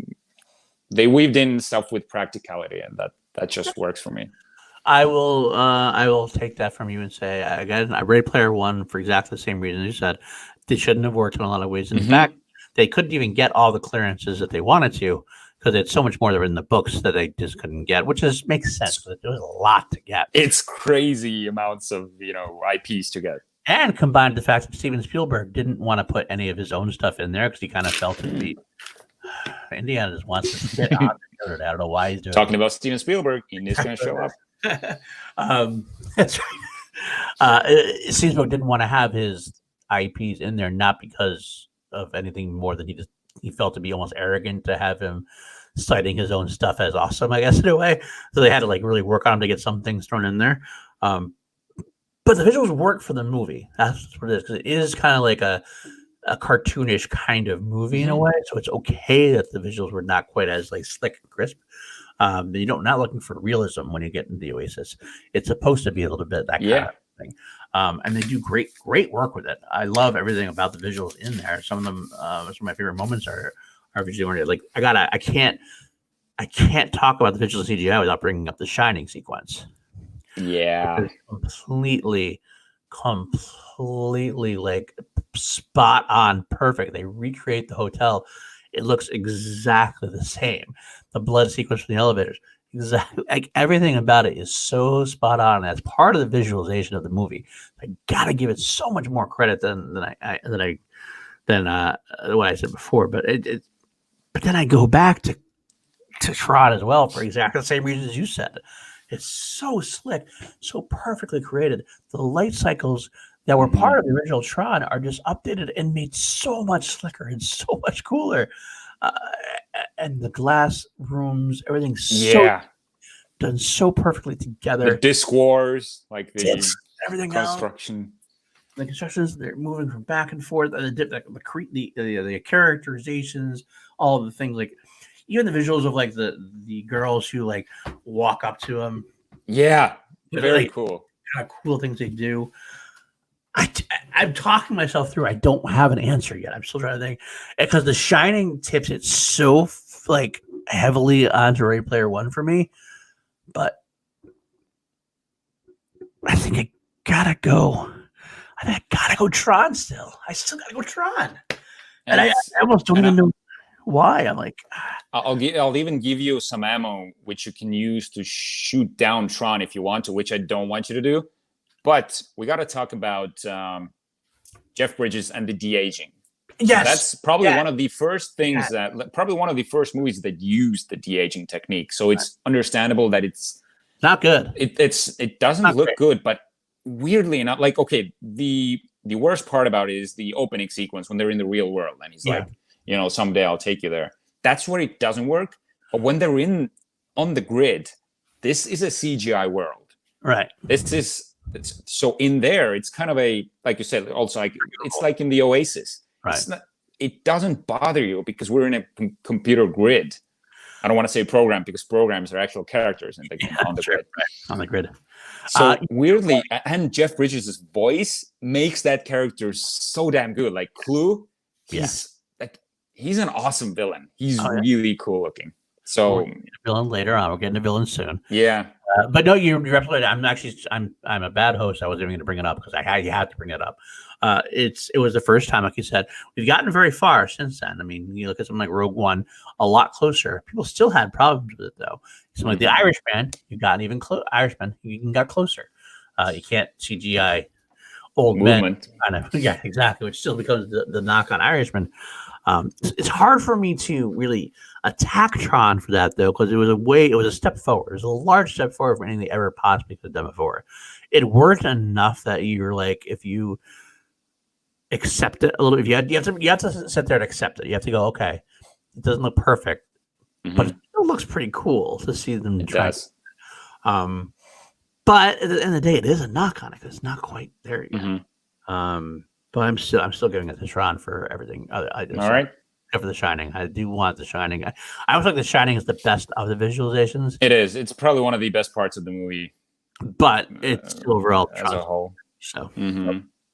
they weaved in stuff with practicality, and that just works for me. I will take that from you and say, again, I Ready Player One for exactly the same reason you said. They shouldn't have worked in a lot of ways. In fact, they couldn't even get all the clearances that they wanted to because it's so much more that were in the books that they just couldn't get, which makes sense because there was a lot to get. It's crazy amounts of IPs to get. And combined with the fact that Steven Spielberg didn't want to put any of his own stuff in there because he kind of felt it. Indiana just wants to sit on it. I don't know why he's doing Talking about Steven Spielberg, he's going to show up. That's right. Spielberg didn't want to have his IPs in there, not because of anything more than he felt to be almost arrogant to have him citing his own stuff as awesome, I guess, in a way. So they had to really work on him to get some things thrown in there. But the visuals work for the movie. That's what it is, because it is kind of like a cartoonish kind of movie in a way. So it's okay that the visuals were not quite as slick and crisp. You're not looking for realism when you get into the Oasis. It's supposed to be a little bit that kind of thing. And they do great work with it. I love everything about the visuals in there. Some of them, some of my favorite moments are visually oriented. I can't talk about the visuals CGI without bringing up the Shining sequence. Yeah, completely spot on, perfect. They recreate the hotel. It looks exactly the same. The blood sequence from the elevators, exactly, everything about it is so spot on. That's part of the visualization of the movie. I gotta give it so much more credit than what I said before. But but then I go back to Tron as well for exactly the same reasons you said. It's so slick, so perfectly created. The light cycles that were part of the original Tron are just updated and made so much slicker and so much cooler. And the glass rooms, everything's so done so perfectly together. The disc wars, like the everything construction. The constructions, they're moving from back and forth, and the characterizations, all of the things, like even the visuals of like the girls who like walk up to him. Yeah, very like, cool. Kind of cool things they do. I'm talking myself through. I don't have an answer yet. I'm still trying to think, because The Shining tips it so like heavily onto Ready Player One for me, but I think I gotta go. I think I gotta go Tron still. I still gotta go Tron, and I almost don't even know why. I'm like, I'll even give you some ammo which you can use to shoot down Tron if you want to, which I don't want you to do. But we got to talk about Jeff Bridges and the de-aging. yes, so that's probably one of the first things probably one of the first movies that used the de-aging technique. So it's understandable that it's not good. It doesn't look good, but weirdly enough, like, okay, the worst part about it is the opening sequence when they're in the real world, and he's like, someday I'll take you there. That's where it doesn't work. But when they're on the grid, this is a CGI world, right? So in there, it's kind of a, like you said, also like it's like in the Oasis. Right. It doesn't bother you because we're in a computer grid. I don't want to say program because programs are actual characters on the grid. Right. On the grid. So weirdly, and Jeff Bridges' voice makes that character so damn good. Like Clue, he's an awesome villain. He's really cool looking. So we'll get a villain later on. We're getting a villain soon. Yeah. But no, you're absolutely. I'm a bad host. I wasn't even going to bring it up because you have to bring it up. It was the first time, like you said, we've gotten very far since then. I mean, you look at something like Rogue One, a lot closer. People still had problems with it though. Something like the Irishman, you got even Irishman, you even got closer. You can't CGI old movement. Men, kind of. Yeah, exactly. Which still becomes the knock on Irishman. It's hard for me to really attack Tron for that though, because it was a step forward. It was a large step forward for anything they ever possibly could have done before. It worked enough that you're like, if you accept it a little, if you have to sit there and accept it. You have to go, okay, it doesn't look perfect, but it still looks pretty cool to see them try. But at the end of the day, it is a knock on it because it's not quite there yet. But I'm still giving it to Tron for everything. All right. Except for The Shining. I do want The Shining. I always think The Shining is the best of the visualizations. It is. It's probably one of the best parts of the movie. But it's still overall as a whole. So,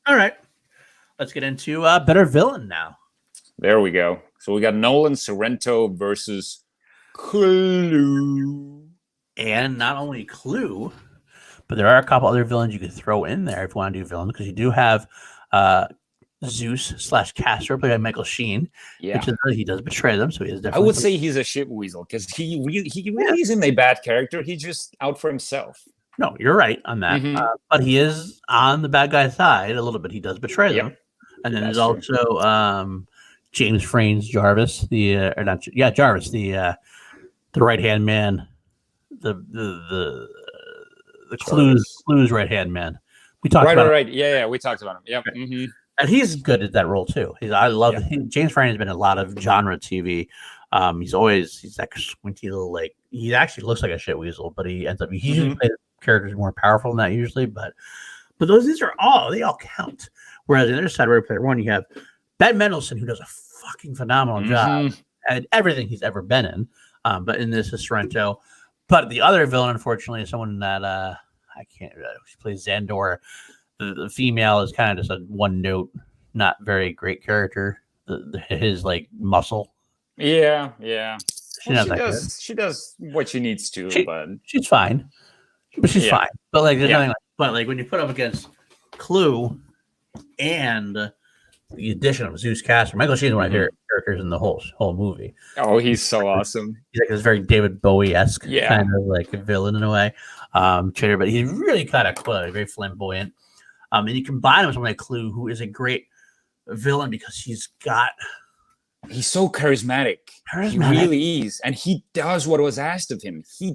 all right. Let's get into better villain now. There we go. So we got Nolan Sorrento versus Clue. And not only Clue, but there are a couple other villains you could throw in there if you want to do villains, because you do have Zeus / Castor, played by Michael Sheen. Yeah, which is, he does betray them, so he is definitely. I would say he's a shit weasel because he really isn't a bad character. He's just out for himself. No, you're right on that. But he is on the bad guy's side a little bit. He does betray them, and then there's also James Frain's Jarvis, Jarvis, the right hand man, the Clue's right hand man. We talked about right. Yeah, we talked about him. Yep. And he's good at that role too. I love James Frain has been in a lot of genre TV. He's that squinty little, like, he actually looks like a shit weasel, but he ends up he usually plays characters more powerful than that usually. But these are they all count. Whereas on the other side, Ready Player One, you have Ben Mendelsohn, who does a fucking phenomenal job at everything he's ever been in. But in this is Sorrento. But the other villain, unfortunately, is someone that I can't. She plays Xandor. The female is kind of just a one note, not very great character. His like muscle. Yeah. She does what she needs to, but she's fine. But she's fine. But like there's nothing. But like when you put up against Clue and the addition of Zeus Castor, Michael Sheen is one of my favorite characters in the whole movie. Oh, he's so awesome. He's like this very David Bowie-esque kind of like a villain in a way. Trader, but he's really kind of cool, very flamboyant. And you combine him with someone like Clue, who is a great villain because he's so charismatic. He really is. And he does what was asked of him. He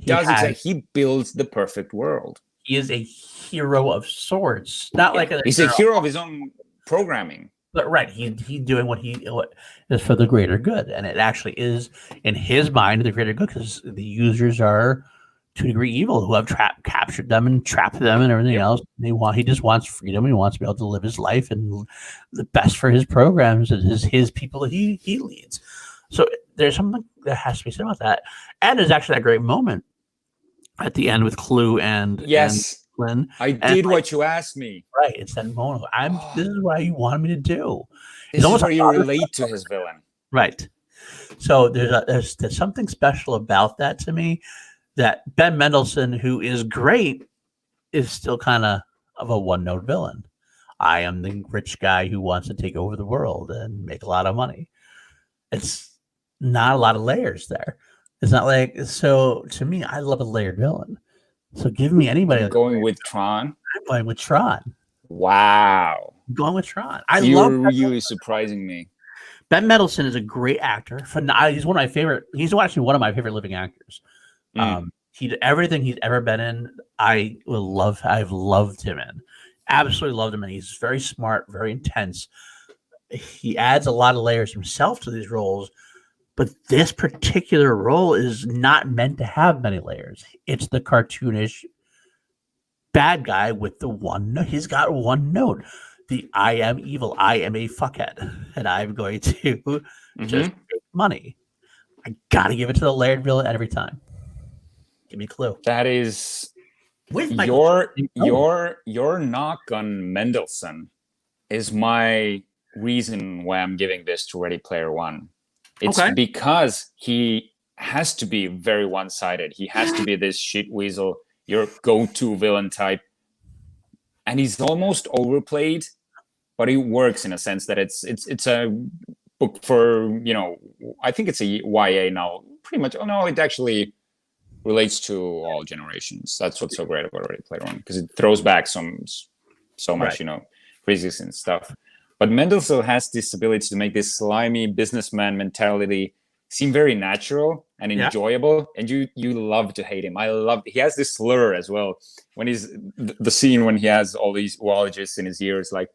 builds the perfect world. He is a hero of sorts. Not like he's a hero of his own programming. But he's doing what is for the greater good, and it actually is in his mind the greater good because the users are 2-degree evil who have captured them and trapped them and everything else. He just wants freedom. He wants to be able to live his life and the best for his programs and his people that he leads. So there's something that has to be said about that. And there's actually that great moment at the end with Clue and Lynn. I did what you asked me. Right. It's that moment. This is what you wanted me to do. This is where you relate to his villain. Right. So there's something special about that to me, that Ben Mendelsohn, who is great, is still kind of a one-note villain. I am the rich guy who wants to take over the world and make a lot of money. It's not a lot of layers there. It's not like, so to me, I love a layered villain. So give me anybody. You're going with Tron? I'm going with Tron. Wow. I'm going with Tron. You're really surprising me. Ben Mendelsohn is a great actor. He's one of my favorite. He's actually one of my favorite living actors. Everything he's ever been in, I've loved him in. Absolutely loved him in. He's very smart, very intense. He adds a lot of layers himself to these roles, but this particular role is not meant to have many layers. It's the cartoonish bad guy with the one note. He's got one note. I am evil. I am a fuckhead, and I'm going to just make money. I gotta give it to the layered villain every time. Give me a clue. That is with your knock on Mendelsohn is my reason why I'm giving this to Ready Player One. It's because he has to be very one-sided. He has to be this shit weasel, your go-to villain type. And he's almost overplayed, but he works in a sense that it's a book for, I think it's a YA now. Pretty much. Oh no, it actually relates to all generations. That's what's so great about Ready Player One, because it throws back so much, physics and stuff. But Mendelsohn has this ability to make this slimy businessman mentality seem very natural and enjoyable, and you love to hate him. He has this slur as well when he's the scene when he has all these zoologists in his ears, like,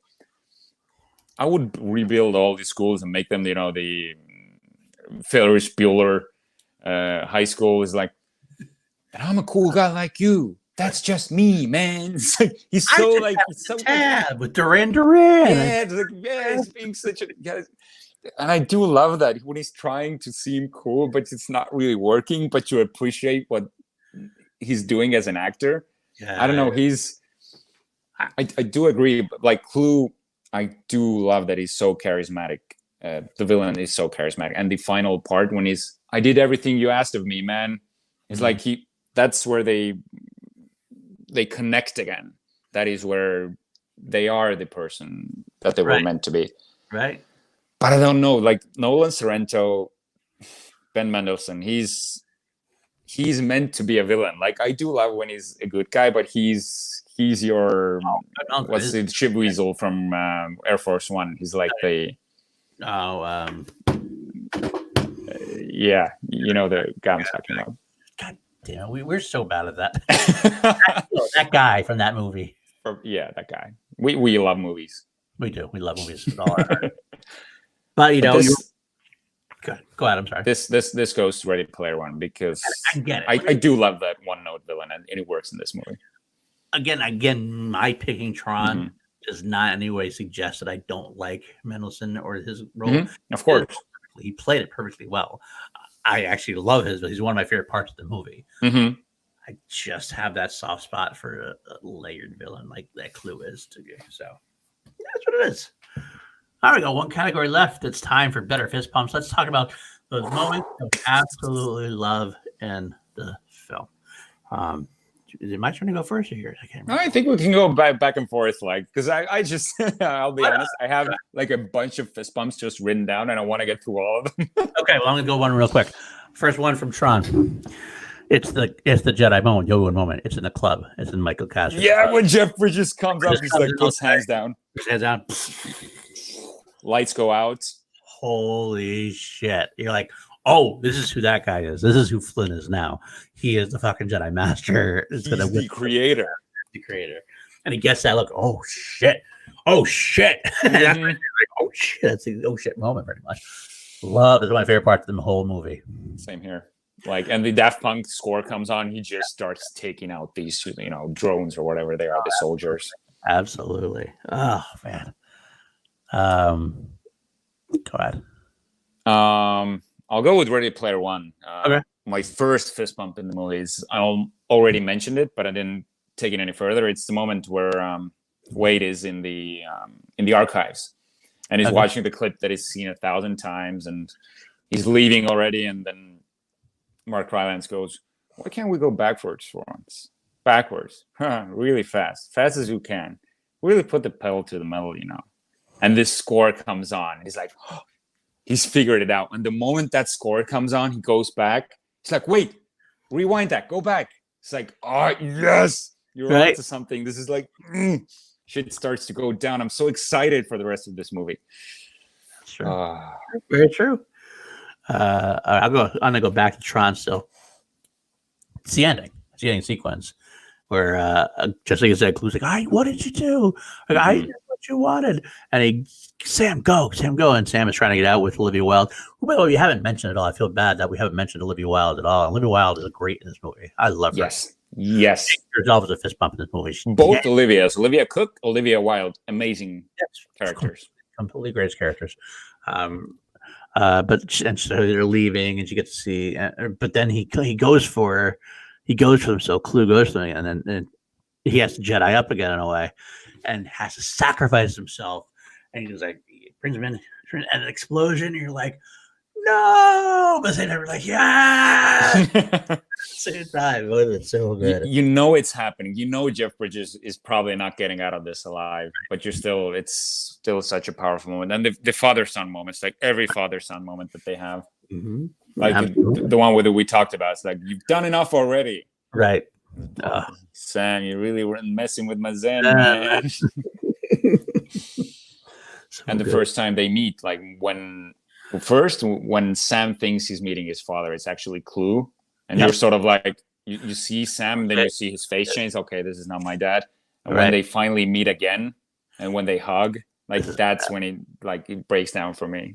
I would rebuild all these schools and make them, the Ferris Bueller high school is like, and I'm a cool guy like you. That's just me, man. He's so with Duran Duran. Yeah, he's being such a guy. And I do love that when he's trying to seem cool, but it's not really working. But you appreciate what he's doing as an actor. Yeah. I don't know. I do agree. But like Clue, I do love that he's so charismatic. The villain is so charismatic, and the final part when I did everything you asked of me, man. It's like that's where they connect again. That is where they are the person that they were meant to be. Right. But I don't know, like Nolan Sorrento, Ben Mendelsohn, he's meant to be a villain. Like, I do love when he's a good guy, but he's your what's the ship weasel from Air Force One. He's like the the guy I'm talking about. God damn, we're so bad at that. that guy from that movie. That guy. We love movies. We do. We love movies. But go ahead. I'm sorry. This goes to Ready Player One because I get it. I do love that one-note villain, and it works in this movie. Again, my picking Tron does not in any way suggest that I don't like Mendelsohn or his role. Of course, he played it perfectly well. I actually love he's one of my favorite parts of the movie. I just have that soft spot for a layered villain like that Clue is to me. So that's what it is. All right, we got one category left. It's time for better fist pumps. Let's talk about those moments that we absolutely love in the film. Is it my turn to go first or yours? I can't remember. I think we can go back and forth, because I just, I'll be honest, I have like a bunch of fist pumps just written down, and I want to get through all of them. Okay, well, I'm going to go one real quick. First one from Tron. It's the Jedi moment, Yoda moment. It's in the club. It's in Michael Caster's club. When Jeff Bridges comes up, he's like, puts hands down. Hands down. Lights go out. Holy shit. You're like, oh, this is who that guy is. This is who Flynn is now. He is the fucking Jedi Master. He's the creator. The creator. And he gets that look, oh shit. Oh shit. That's like, oh shit. That's the oh shit moment pretty much. Love is one of my favorite parts of the whole movie. Same here. Like, and the Daft Punk score comes on, he just starts taking out these, drones or whatever they are, the soldiers. Absolutely. Oh man. Go ahead. I'll go with Ready Player One. Okay. My first fist bump in the movie is, I already mentioned it, but I didn't take it any further. It's the moment where Wade is in the archives, and he's watching the clip that he's seen 1,000 times, and he's leaving already, and then Mark Rylance goes, "Why can't we go backwards for once? Backwards, really fast as you can. Really put the pedal to the metal, And this score comes on. He's like, oh, he's figured it out. And the moment that score comes on, he goes back. He's like, wait, rewind that, go back. It's like, oh yes, you're right to something. This is like, shit starts to go down. I'm so excited for the rest of this movie. That's true. Very true. I'm gonna go back to Tron still. It's the ending. It's the ending sequence where just like you said, Clue's like, what did you do? Like, I did what you wanted. And Sam, go. And Sam is trying to get out with Olivia Wilde, who, by the way, we haven't mentioned at all. I feel bad that we haven't mentioned Olivia Wilde at all. Olivia Wilde is great in this movie. I love her. Yes. Herself as a fist bump in this movie. Both Olivia's. Olivia Cook, Olivia Wilde. Amazing characters. Completely great characters. But so they're leaving, and she gets to see. But then he goes for her. He goes for them. So Clue goes for him, and then he has to Jedi up again in a way, and has to sacrifice himself. And he's like, he brings him in, and an explosion. And you're like, no, but then they're like, yeah. Same time, it's so good. You know it's happening. You know Jeff Bridges is probably not getting out of this alive, but it's still such a powerful moment. And the father-son moments, like every father-son moment that they have, like the one where we talked about, it's like, you've done enough already, right? Sam, you really were messing with my zen, man. And the first time they meet, like when Sam thinks he's meeting his father, it's actually Clue. And you're sort of like, you see Sam, then you see his face change. Okay, this is not my dad. And when they finally meet again, and when they hug, like that's when it breaks down for me.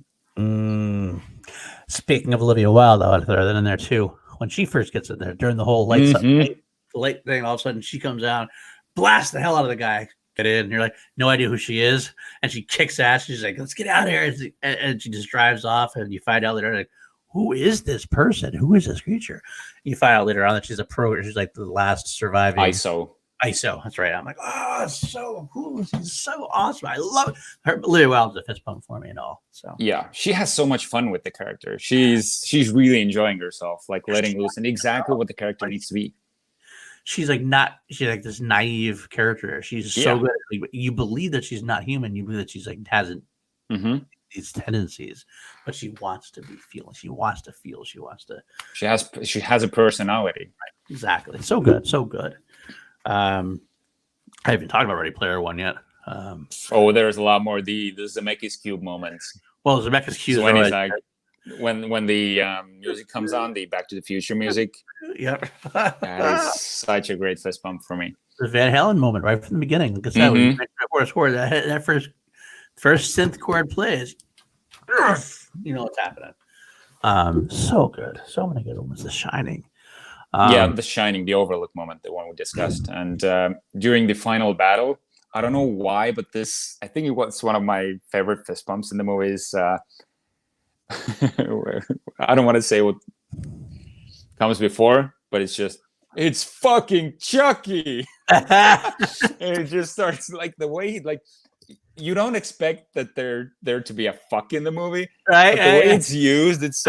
Speaking of Olivia Wilde, though, I'd throw that in there too. When she first gets in there, during the whole light thing, all of a sudden she comes out, blasts the hell out of the guy. Get in, and you're like, no idea who she is, and she kicks ass. She's like, let's get out of here, and she just drives off. And you find out later, like, who is this person? Who is this creature? You find out later on that she's she's like the last surviving ISO. That's right. I'm like, oh, it's so cool. She's so awesome. I love it. Her Olivia Wilde's a fist bump for me and all. So yeah, she has so much fun with the character. She's really enjoying herself, like letting loose, and exactly what the character needs to be. She's like this naive character. She's so good. Like, you believe that she's not human. You believe that she's like hasn't these tendencies, but she wants to be feeling. She wants to feel. She has a personality. Right. Exactly. So good. I haven't talked about Ready Player One yet. There's a lot more. The Zemeckis Cube moments. Well, Zemeckis Cube. When he's like, when the music comes on, the Back to the Future music. Yep. That is such a great fist bump for me. The Van Halen moment right from the beginning. Like I said, when that first synth chord plays, you know what's happening. So good. So many good moments. The Shining. The Shining, the Overlook moment, the one we discussed. And during the final battle, I don't know why, but I think it was one of my favorite fist bumps in the movies. I don't want to say what comes before, but it's fucking Chucky. And it just starts like the way you don't expect that there to be a fuck in the movie, right? But the way it's used, it's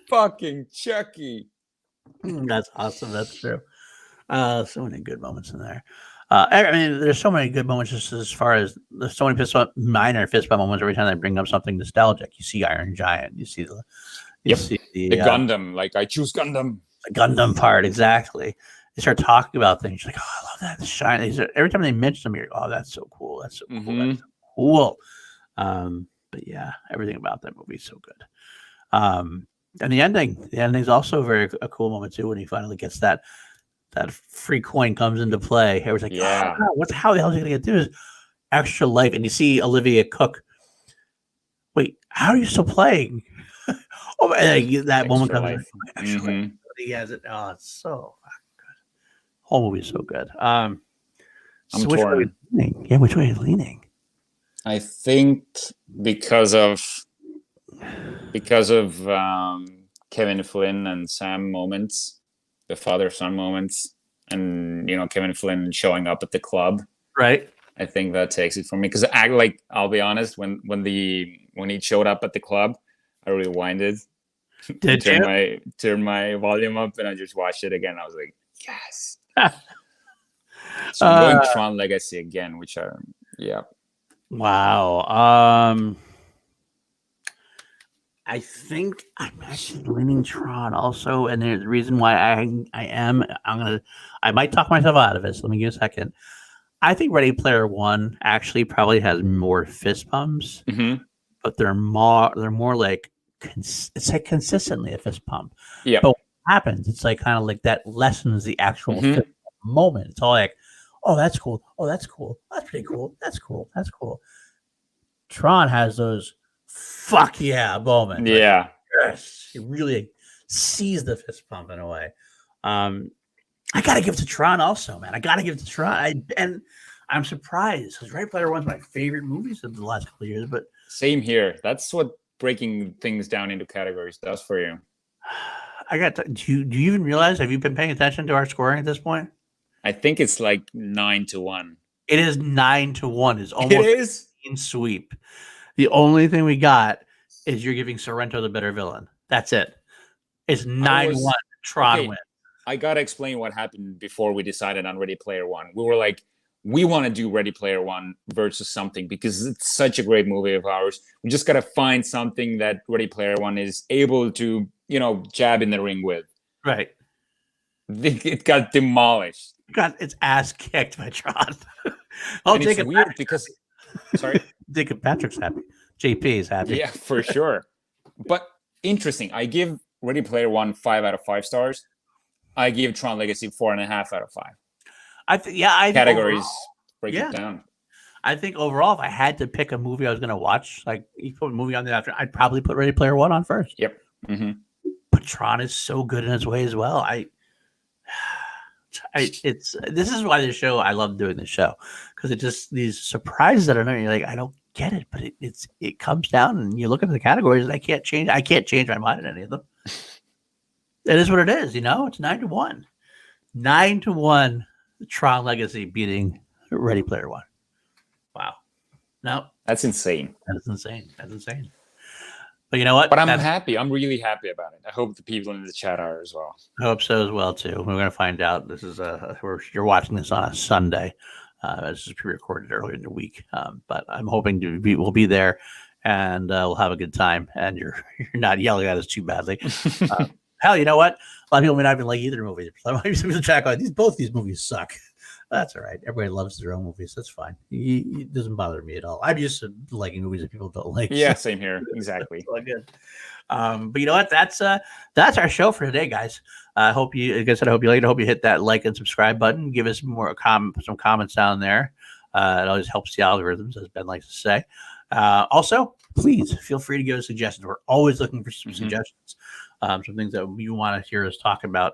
fucking Chucky. That's awesome. That's true. So many good moments in there. I mean, there's so many good moments just as far as there's so many minor fist bump moments every time they bring up something nostalgic. You see Iron Giant. You see the Gundam. Like, I choose Gundam. The Gundam part, exactly. They start talking about things. You're like, oh, I love that. The shine. Every time they mention them, you're like, oh, that's so cool. That's so cool. That's so cool. But yeah, everything about that movie is so good. And the ending's also a cool moment too, when he finally gets that free coin comes into play. Everyone's like, how the hell is he gonna get this extra life? And you see Olivia Cook. Wait, how are you still playing? Oh, man, that moment Extra comes. life. Actually, he has it. Oh, it's so good. Whole movie is so good. So which way are we torn. leaning? Yeah, which way are you leaning? I think because of Kevin Flynn and Sam moments, the father-son moments, and Kevin Flynn showing up at the club. Right. I think that takes it for me because I'll be honest, when he showed up at the club, I rewinded, turn my volume up, and I just watched it again. I was like, yes. So I'm going Tron Legacy again, which Wow. I think I'm actually leaning Tron also, and there's the reason why I might talk myself out of it. So let me give a second. I think Ready Player One actually probably has more fist pumps, but they're more like it's like consistently a fist pump. Yeah. But what happens? It's like kind of like that lessens the actual fist pump moment. It's all like, oh, that's cool. Oh, that's cool. That's pretty cool. That's cool. That's cool. Tron has those fuck yeah moments. Yeah. Like, yes. It really sees the fist pump in a way. I gotta give it to Tron also, man. I gotta give it to Tron. And I'm surprised because Ready Player One's my favorite movies of the last couple of years. But same here. That's what breaking things down into categories does for you. Do you even realize? Have you been paying attention to our scoring at this point? I think it's like 9-1. It is 9-1. It's almost it is in sweep. The only thing we got is you're giving Sorrento the better villain. That's it. It's 9-1. Tron win. I gotta explain what happened before we decided on Ready Player One. We were like, we want to do Ready Player One versus something because it's such a great movie of ours. We just gotta find something that Ready Player One is able to, jab in the ring with. Right. It got demolished. Got its ass kicked by Tron. It's weird because, sorry, Jacob Patrick's happy. JP is happy. Yeah, for sure. But interesting. I give Ready Player One 5 out of 5 stars. I give Tron Legacy 4.5 out of 5. I categories overall, break it down. I think overall, if I had to pick a movie I was going to watch, like you put a movie on the after, I'd probably put Ready Player One on first. Yep. But Tron is so good in its way as well. This is why this show, I love doing this show because it just these surprises that are there. You're like, I don't get it, but it comes down and you look at the categories and I can't change my mind in any of them. It is what it is, It's 9-1. 9-1. Tron Legacy beating Ready Player One. Wow. No. That's insane. That's insane. But you know what? But I'm happy. I'm really happy about it. I hope the people in the chat are as well. I hope so as well, too. We're going to find out. This is you're watching this on a Sunday. This is pre-recorded earlier in the week. But I'm hoping we'll be there and we'll have a good time. And you're not yelling at us too badly. Hell, you know what? A lot of people may not even like either movie. Both these movies suck. That's all right. Everybody loves their own movies. That's fine. It doesn't bother me at all. I'm used to liking movies that people don't like. Yeah, same here. Exactly. All good. But you know what? That's our show for today, guys. I hope you liked it. I hope you hit that like and subscribe button. Give us some comments down there. It always helps the algorithms, as Ben likes to say. Also, please feel free to give us suggestions. We're always looking for some suggestions. Some things that you want to hear us talk about,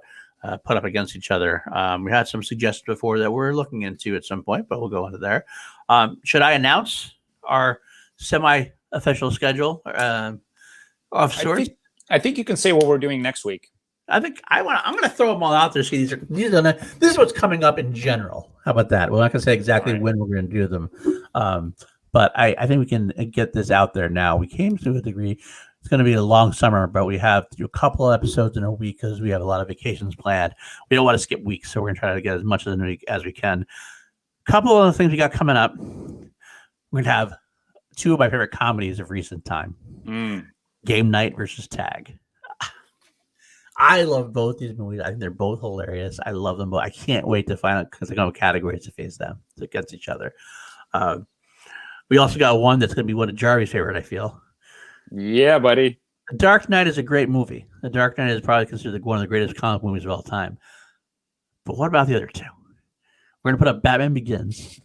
put up against each other. We had some suggestions before that we're looking into at some point, but we'll go into there. Should I announce our semi-official schedule of sorts? I think you can say what we're doing next week. I'm going to throw them all out there. See, this is what's coming up in general. How about that? We're not going to say exactly when we're going to do them. But I think we can get this out there now. We came to a degree. It's going to be a long summer, but we have to do a couple of episodes in a week because we have a lot of vacations planned. We don't want to skip weeks, so we're going to try to get as much in a week as we can. A couple of the things we got coming up. We're going to have two of my favorite comedies of recent time. Game Night versus Tag. I love both these movies. I think they're both hilarious. I love them both. I can't wait to find out because they're going to categories to face them against each other. We also got one that's going to be one of Jarvis' favorite, I feel. Yeah, buddy. The Dark Knight is a great movie. The Dark Knight is probably considered one of the greatest comic movies of all time. But what about the other two? We're going to put up Batman Begins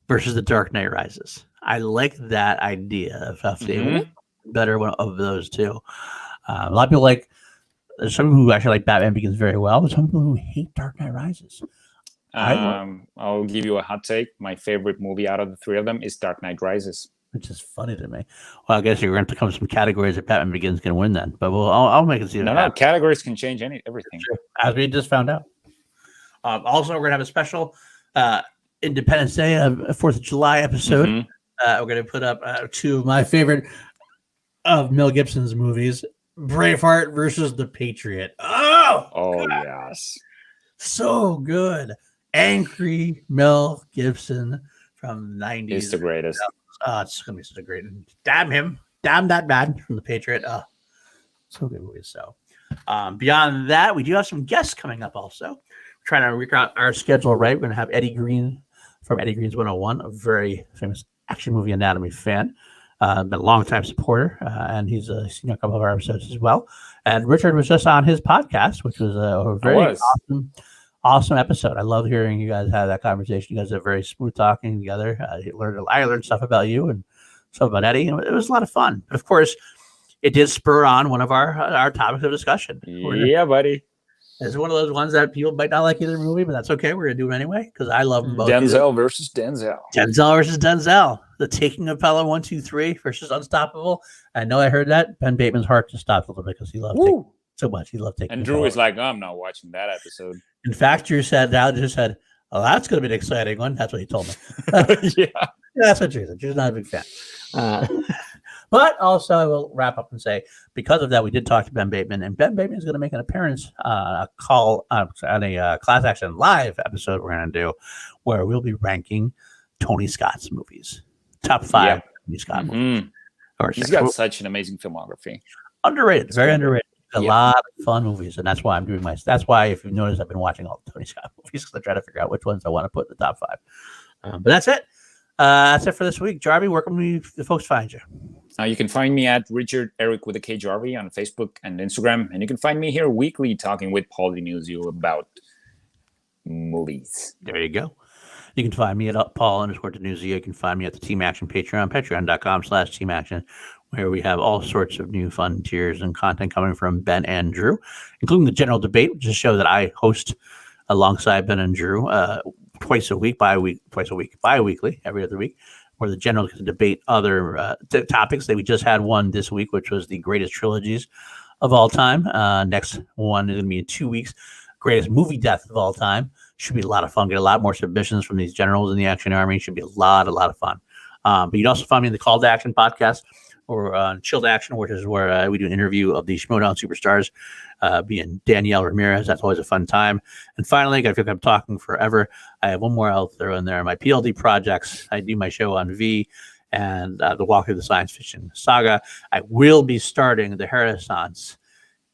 versus The Dark Knight Rises. I like that idea of better one of those two. A lot of people like. There's some people who actually like Batman Begins very well, but some people who hate Dark Knight Rises. I'll give you a hot take. My favorite movie out of the three of them is Dark Knight Rises. Which is funny to me. Well, I guess you're going to come to some categories that Batman Begins can win then. But I'll make it see. No, categories can change everything. As we just found out. Also, we're going to have a special Independence Day, 4th of July episode. We're going to put up two of my favorite of Mel Gibson's movies, Braveheart versus The Patriot. Oh, yes. So good. Angry Mel Gibson from the 90s. He's the greatest. It's going to be such a great. Damn him. Damn that man from The Patriot. So good movie. So beyond that, we do have some guests coming up also. We're trying to work out our schedule right. We're going to have Eddie Green from Eddie Green's 101, a very famous action movie anatomy fan. Been a long-time supporter, and he's seen a couple of our episodes as well. And Richard was just on his podcast, which was a very awesome episode. I love hearing you guys have that conversation. You guys are very smooth talking together. I learned stuff about you and stuff about Eddie, and it was a lot of fun. But of course, it did spur on one of our topics of discussion. Yeah, buddy. It's one of those ones that people might not like either movie, but that's okay. We're gonna do it anyway because I love them both. Denzel versus Denzel. Denzel versus Denzel. The Taking of Pelham 1, 2, 3 versus Unstoppable. I know I heard that. Ben Bateman's heart just stopped a little bit because he loved it so much. He loved taking. And Drew is like, I'm not watching that episode. In fact, Drew said, "Oh, that's going to be an exciting one." That's what he told me. Yeah, that's what Drew said. Drew's not a big fan. But also, I will wrap up and say, because of that, we did talk to Ben Bateman, and Ben Bateman is going to make an appearance on a Class Action Live episode we're going to do, where we'll be ranking Tony Scott's movies, top 5 Tony Scott movies. He's got such an amazing filmography. Underrated, very underrated. A lot of fun movies, and that's why I'm doing that's why, if you've noticed, I've been watching all the Tony Scott movies because I try to figure out which ones I want to put in the top 5. But that's it. That's it for this week. Jarvie, where can the folks find you? You can find me at Richard Eric with a K Jarvie on Facebook and Instagram, and you can find me here weekly talking with Paul DiNuzio about movies. There you go. You can find me at Paul_DiNuzio. You can find me at the Team Action Patreon, patreon.com/Team Action, where we have all sorts of new fun tiers and content coming from Ben and Drew, including the General Debate, which is a show that I host alongside Ben and Drew bi-weekly, every other week, where the General can debate other topics. That we just had one this week, which was the greatest trilogies of all time. Next one is going to be in 2 weeks. Greatest movie death of all time. Should be a lot of fun. Get a lot more submissions from these generals in the Action Army. Should be a lot of fun. But you'd also find me in the Call to Action podcast or Chilled Action, which is where we do an interview of the Schmodown superstars, being Danielle Ramirez. That's always a fun time. And finally, I feel like I'm talking forever. I have one more out there in there. My PLD projects. I do my show on V and the Walk Through the Science Fiction Saga. I will be starting the Renaissance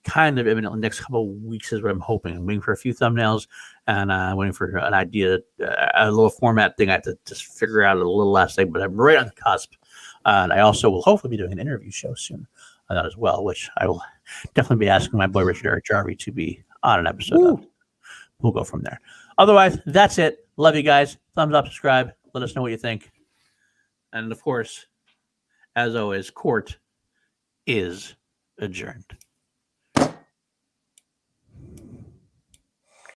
kind of imminently. Next couple of weeks is what I'm hoping. I'm waiting for a few thumbnails and waiting for an idea, a little format thing I have to just figure out a little last thing, but I'm right on the cusp. And I also will hopefully be doing an interview show soon on that as well, which I will definitely be asking my boy Richard Eric Jarvie to be on an episode of. We'll go from there. Otherwise, that's it. Love you guys. Thumbs up, subscribe. Let us know what you think. And of course, as always, court is adjourned.